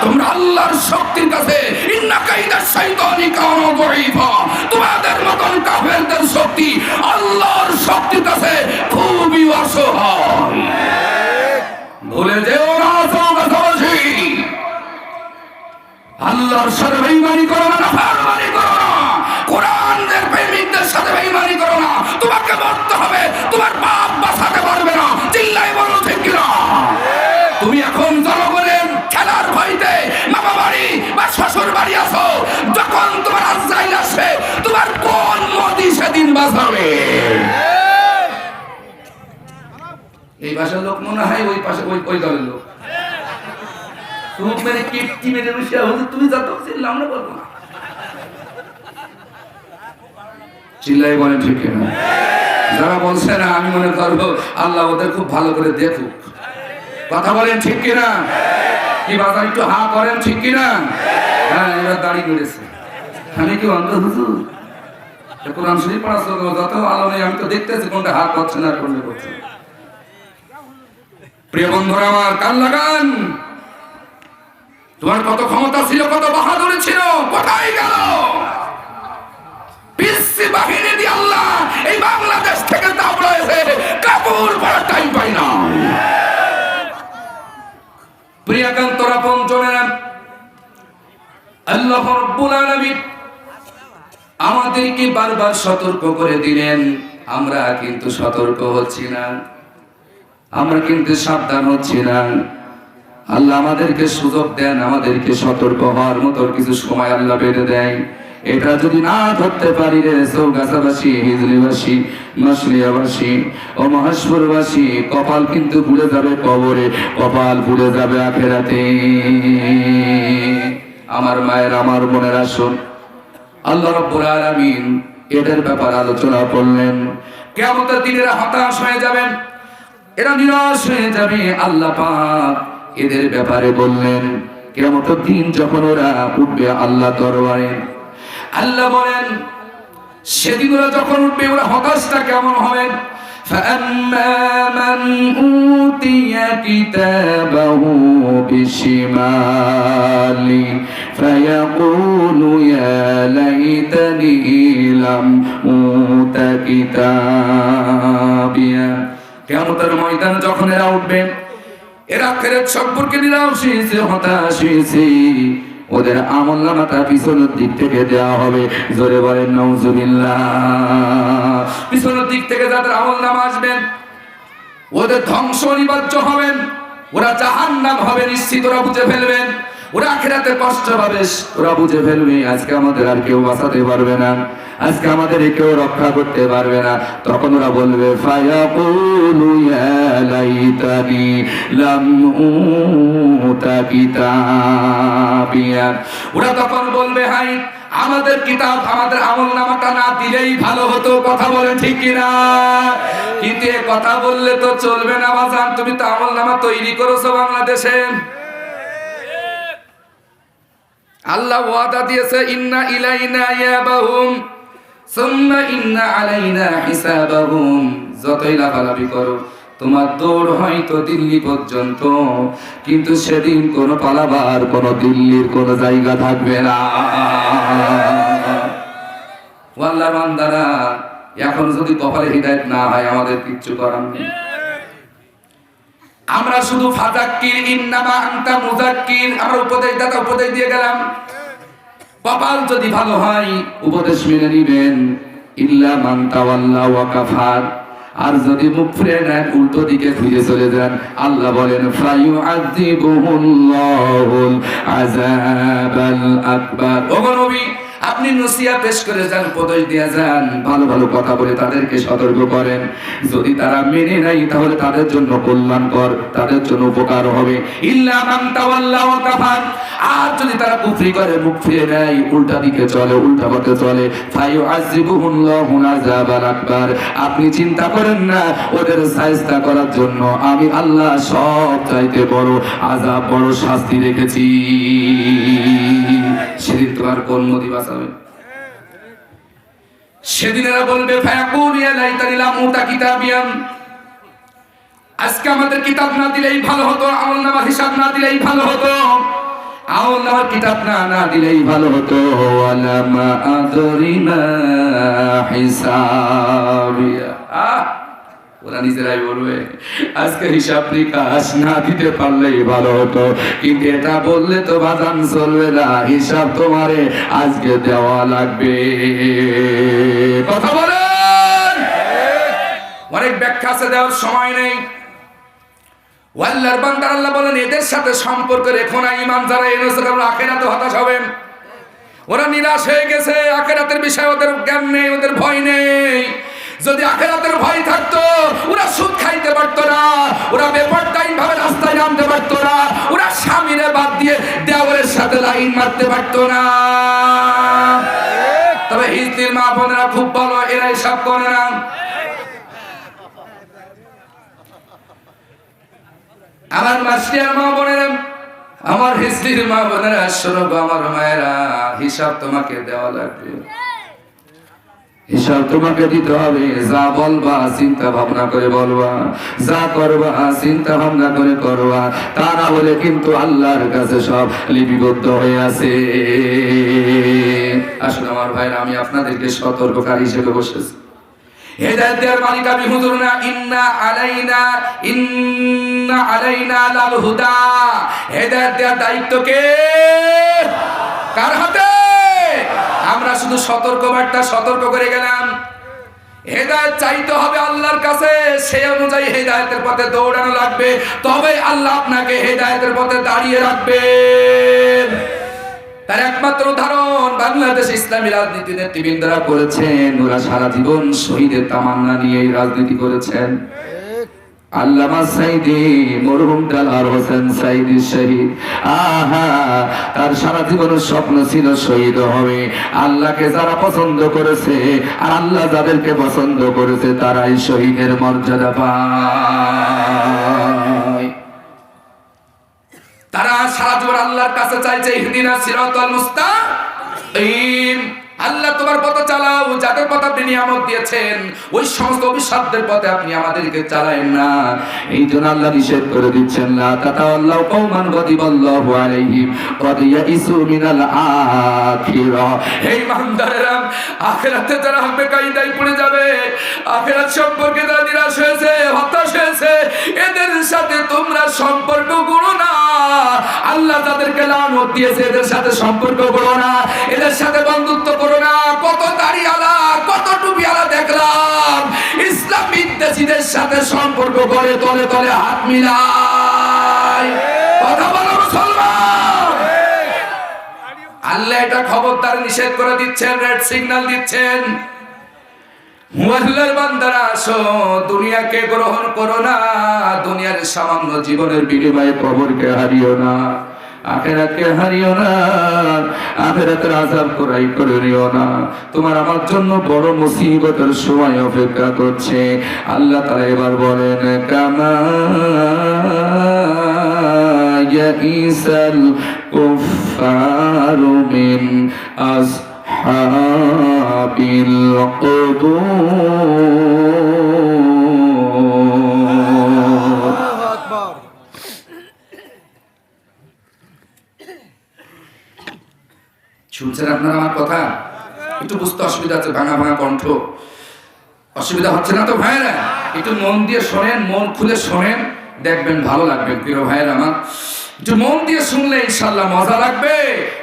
Speaker 2: তোমরা আল্লাহর শক্তির কাছে ইন্না কাইদা শাইতানি কানা যায়ীফা, তোমাদের মতন কাফেরদের শক্তি আল্লাহর শক্তির কাছে খুবই অসহায়। ভুলে যেও না সৌগাছাবাসী, আল্লাহর সাথে বেঈমানি করো না, নাফরমানি করো না, কোরআনের প্রেমিকদের সাথে বেঈমানি করো না। তোমাকে মরতে হবে, তোমার বাপ বাঁচাতে পারবে না। চিল্লাই বলো ঠিক কিনা? তুমি এখন জনগণের খেলার ভয়তে মামা বাড়ি বা শ্বশুর বাড়ি আছো, যখন তোমার আজরাইল আসবে তোমার কোন মোদি সেদিন বাঁচাবে? এই পাশের লোক মনে হয় ওই পাশে ওই দলের লোক। তুমি কীর্তি মেরে বসে তুমি যত চিল্লাম না বলবো না, চিল্লাই বলেন ঠিক কিনা? যারা বলছে না আমি মনে করবো আল্লাহ ওদের খুব ভালো করে দেখুক। কথা বলেন ঠিক কিনা? কি বাজার একটু হা করেন ঠিক কিনা? হ্যাঁ, এবার দাড়ি বেড়েছে। আমি কি অন্ধ হুজুর? কোরআন শরীফ পড়াচ্ছ যত আলো নেই, আমি তো দেখতেছি কোনটা হা করছে না কোনটা করছে। প্রিয় বন্ধুরা আমার, কান লাগান। তোমার কত ক্ষমতা ছিল, কত বাহাদুরি ছিল, কোথায় গেল? পিসি বাহিনী দিয়ে আল্লাহ এই বাংলাদেশ থেকে দাবড়াইছে, কাপড় পরার টাইম পাই না। প্রিয়কান্তরা পঞ্চমেরা, আল্লাহ রাব্বুল আলামিন আমাদেরকে বারবার সতর্ক করে দিলেন, আমরা কিন্তু সতর্ক হচ্ছি না, আমরা কিন্তু সাবধান হচ্ছি না। আল্লাহ আমাদেরকে সুযোগ দেন, আমাদেরকে সতর্ক হওয়ার মতো কিছু সময় আল্লাহ বেঁধে দেয়। এটা যদি না ধরতে পারি রে চৌগাছাবাসী, হিজলিবাসী, মাসলিয়াবাসী ও মহেশপুরবাসী, কপাল কিন্তু পুড়ে যাবে কবরে, কপাল পুড়ে যাবে আখেরাতে। আমার মায়ের, আমার বোনেরা শুন, আল্লাহ রাব্বুল আলামিন এদের ব্যাপারে আলোচনা করলেন। কিয়ামতের দিন এরা হতাশ হয়ে যাবেন, এরা নিরাশ হয়ে যাবে। আল্লাহ পাক এদের ব্যাপারে বললেন, কিয়ামতের দিন যখন ওরা উঠবে আল্লাহ দরবারে, আল্লাহ বলেন সেদিন ওরা যখন উঠবে ওরা হতাশটা কেমন হবে? فَأَمَّا مَنْ أُوتِيَ كِتَابَهُ بِشِمَالِهِ فَيَقُولُ يَا لَيْتَنِي لَمْ أُوتَ كِتَابِيَهْ। কিয়ামতের ময়দানে যখন এরা উঠবে, এরা আখিরাত সম্পর্কে নিরাশ হয়েছে, হতাশ হয়েছে। ওদের আমলনামাটা পিছনের দিক থেকে দেওয়া হবে। জোরে বলেন নাউজুবিল্লাহ। পিছনের দিক থেকে যাদের আমলনামা আসবেন ওদের ধ্বংস অনিবার্য হবেন, ওরা জাহান্নাম হবে নিশ্চিত, ওরা বুঝে ফেলবেন। ওরা আখিরাতে কষ্ট পাবে, ওরা বুঝে ফেলবে আজকে আমাদের আর কেউ বাঁচাতে পারবে না, আজকে আমাদের কেউ রক্ষা করতে পারবে না। তখন ওরা বলবে ফায়াকুলু ইয়া লাইতানি লাম উতা কিতাবিয়া। ওরা তখন বলবে হাই আমাদের কিতাব, আমাদের আমলনামাটা না দিলেই ভালো হতো। কথা বলে ঠিক কিনা? কিন্তু এ কথা বললে তো চলবে না বাজান, তুমি তো আমলনামা তৈরি করেছো বাংলাদেশে। আল্লাহ ওয়াদা দিয়েছে ইন্না ইলাইনা ইয়াবাহুম সুম্মা ইন্না আলাইনা হিসাবাহুম। যতই লাফালাফি করো, তোমার দৌড় হয়তো দিল্লি পর্যন্ত, কিন্তু সেদিন কোন পালাবার, কোন দিল্লির কোন জায়গা থাকবে না। আল্লাহর বান্দারা, এখন যদি কপালে হিদায়াত না হয় আমাদের কিচ্ছু করার নেই। আমরা শুধু ফাযাক্কির ইন্নামা আনতা মুযাক্কির, আমরা উপদেশদাতা উপদেশ দিয়ে গেলাম। কপাল যদি ভালো হয় উপদেশ মেনে নিবেন, ইল্লা মান তাওয়াল্লা ওয়া কাফার। আর যদি মুখ ফিরে নেন, উল্টো দিকে ফিরে চলে যান, আল্লাহ বলেন ফায়ুআযিবুহুল্লাহুল আযাবাল আকবার। ওগো নবী, আপনি নসিয়া পেশ করে যান, উপদেশ দিয়ে যান, ভালো ভালো কথা বলে তাদেরকে সতর্ক করেন। যদি তারা মেনে নেয় তাহলে তাদের জন্য কল্যাণকর, তাদের জন্য উপকার হবে। ইল্লা মান তাওয়াল্লা ওয়া কাফার, আর যদি তারা কুফরি করে, মুখ ফিরে নেয়, উল্টা দিকে চলে, উল্টা পথে চলে, ফায়ুআযিবুহুল্লাহু আযাবাল আকবার, আপনি চিন্তা করেন না ওদের শায়েস্তা করার জন্য আমি আল্লাহ সব চাইতে বড় আযাব, বড় শাস্তি রেখেছি। সেদিন তোমার কোন নদী বাঁচাবে? সেদিন এরা বলবে ফায়াকুল ইয়া লাইতানি লাম উতা কিতাবিয়াম, আজকে আমাদের কিতাব না দিলেই ভালো হতো, আমলনামার হিসাব না দিলেই ভালো হতো, আমলনামার কিতাব না দিলেই ভালো হতো। ওয়ালা মা আদরি মা হিসাবিয়া, ওরা নিজেরাই বলবে আজকে হিসাব নিকাশ না দিতে পারলেই ভালো হতো, কিন্তু এটা বললে তো বাজান চলবে না, হিসাব তোমারে আজকে দেওয়া লাগবে। কথা বলেন, অনেক ব্যাখ্যা আছে, দেওয়ার সময় নেই। আল্লাহর বান্দার আল্লাহ বলেন এদের সাথে সম্পর্ক রেখো না, ঈমান যারা এনেছে তারা আখিরাতে হতাশ হবেন। ওরা নিরাশ হয়ে গেছে, আখিরাতের বিষয়ে ওদের জ্ঞান নেই, ওদের ভয় নেই। যদি আখিরাতের ভয় থাকতো ওরা সুদ খাইতে পারতো না, ওরা বেপরদাইন ভাবে রাস্তায় নামতে পারতো না, ওরা স্বামীরে বাদ দিয়ে দেওয়ালের সাথে লাইন মারতে পারতো না। তবে হিজরির মা বোনেরা খুব ভালো, এরা এসব করে না। আমার মাসিয়ার মা বোনেরা, আমার হিজরির মা বোনেরা, শোনো গো আমার মায়েরা, হিসাব তোমাকে দেওয়া লাগবে, হিসাব তোমাকে দিতে হবে। যা বলবা চিন্তা ভাবনা করে বলবা, যা করবা চিন্তা ভাবনা করে করবা, তা না হলে কিন্তু আল্লাহর কাছে সব লিপিবদ্ধ হয়ে আছে। আসলে আমার ভাইরা, আমি আপনাদেরকে সতর্ককারী হিসেবে বসেছি। হেদায়েত দেওয়ার মালিক আমি হুজুর না। ইন্না আলাইনা লাল হুদা, হেদায়েত দেওয়ার দায়িত্ব কে, কার হাতে? আমরা শুধু সতর্কবার্তা সতর্ক করে গেলাম। হেদায়েত চাইতে হবে আল্লাহর কাছে, সেই অনুযায়ী হেদায়েতের পথে দৌড়ানো লাগবে, তবে আল্লাহ আপনাকে হেদায়েতের পথে দাঁড়িয়ে রাখবেন। তার একমাত্র উদাহরণ বাংলাদেশ ইসলামী রাজনীতি নেতৃবৃন্দরা করেছেন। ওরা সারা জীবন শহীদের তামান্না নিয়ে রাজনীতি করেছেন। আল্লামা সাইদি, মরহুম দেলাওয়ার হোসেন সাইদি শহীদ, তার সারা জীবনের স্বপ্ন ছিল শহীদ হবে। আল্লাহকে যারা পছন্দ করেছে আর আল্লাহ যাদেরকে পছন্দ করেছে তারাই শহীদের মর্যাদা পায়। তারা সারা জীবন আল্লাহর কাছে চাইছে ইহদিনাস সিরাতাল মুস্তাকিম, আল্লাহ তোমার পথে চালাও, যাদের পথে আপনি নিয়ামত দিয়েছেন ওই সমস্ত অভিশাপদের পথে আপনি আমাদেরকে চালায়েন না। এই জন্য আল্লাহ নিষেধ করে দিচ্ছেন, লা তাতাওয়াল্লাউ কওমান গাদিবাল্লাহু আলাইহিম ক্বাদ ইয়াইসু মিনাল আখিরা। এই বান্দারা, আখিরাতে যারা বেকায়দায় পড়ে যাবে, আখিরাত সম্পর্কে যারা নিরাশ হয়েছে, হতাশ হয়েছে, এদের সাথে তোমরা সম্পর্ক করো না। আল্লাহ তাদেরকে লানত দিয়েছে, এদের সাথে সম্পর্ক করো না, এদের সাথে বন্ধুত্ব করো না। কত দাড়িওয়ালা, কত টুপিওয়ালা দেখলাম ইসলাম বিদ্বেষীদের সাথে সম্পর্ক করে তলে তলে হাত মিলায়। কথা বলো মুসলমান, আল্লাহ এটা খবরদার নিষেধ করে দিচ্ছেন, রেড সিগন্যাল দিচ্ছেন। আল্লাহর বান্দারা, আসো, দুনিয়াকে গ্রহণ করো না, দুনিয়ার সামান্য জীবনের বিনিময়ে কবরকে হারিও না, আখিরাতকে হারিও না, আখিরাতের আযাব করাই করে নিও না। তোমার আমার জন্য বড় মুসিবতের সময় অপেক্ষা করছে। আল্লাহ তাআলা এবার বলেন, কামা ইয়াইসাল কুফফারু মিন আসহাবিল কুবুর। শুনছেন আপনারা আমার কথা? একটু বুঝতে অসুবিধা আছে, ভাঙা ভাঙা কণ্ঠ, অসুবিধা হচ্ছে না তো ভাইয়েরা? একটু মন দিয়ে শোনেন, মন খুলে শোনেন, দেখবেন ভালো লাগবে। প্রিয় ভাইয়েরা আমার, একটু মন দিয়ে শুনলে ইনশাআল্লাহ মজা লাগবে।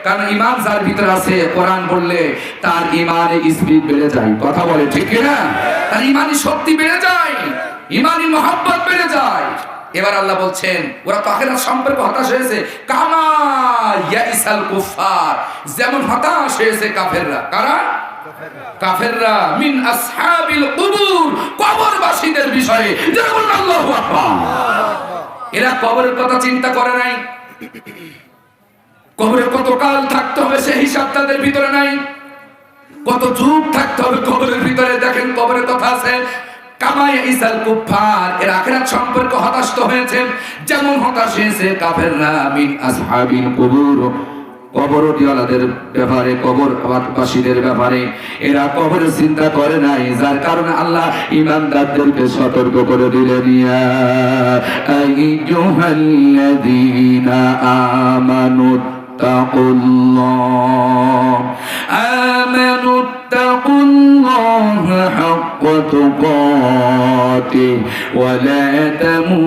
Speaker 2: কারণ ঈমান যার ভিতরে আছে, কোরআন বললে তার ঈমানে স্পিড বেড়ে যায়। কথা বলে ঠিক কিনা? তার ঈমানি শক্তি বেড়ে যায়, ঈমানি মহব্বত বেড়ে যায়। এবার আল্লাহ বলছেন ওরা তো আখিরাত সম্পর্কে হতাশ হয়েছে, কামা ইয়াইসাল কুফার, যেমন হতাশ হয়েছে কাফেররা। কারা? কাফেররা। মিন আসহাবিল কুবুর, কবরবাসীদের বিষয়ে। যেমন আল্লাহু আকবার। এরা কবরের কথা চিন্তা করে নাই, কবরে কত কাল থাকতে হবে সে হিসাব তাদের ভিতরে নাই, কত যুগ থাকতে হবে কবরের ভিতরে দেখেন কবরের কথা আছে। কামায় ইসাল কুফার, এর আখিরাত সম্পর্কে হতাশ হয়েছে যেমন হতাশ হয়েছে কাফেররা। মিন আসহাবিল কুবুর, কবরওয়ালাদের ব্যাপারে, কবরবাসীদের ব্যাপারে এরা কবরের চিন্তা করে নাই, যার কারণে আল্লাহ ঈমানদারদেরকে সতর্ক করে দিলেন, ইয়া আইয়ুহাল্লাযীনা আমানু তাকুল্লাহ হাক্কা তুকাতিহি ওয়া লা তামুতুন্না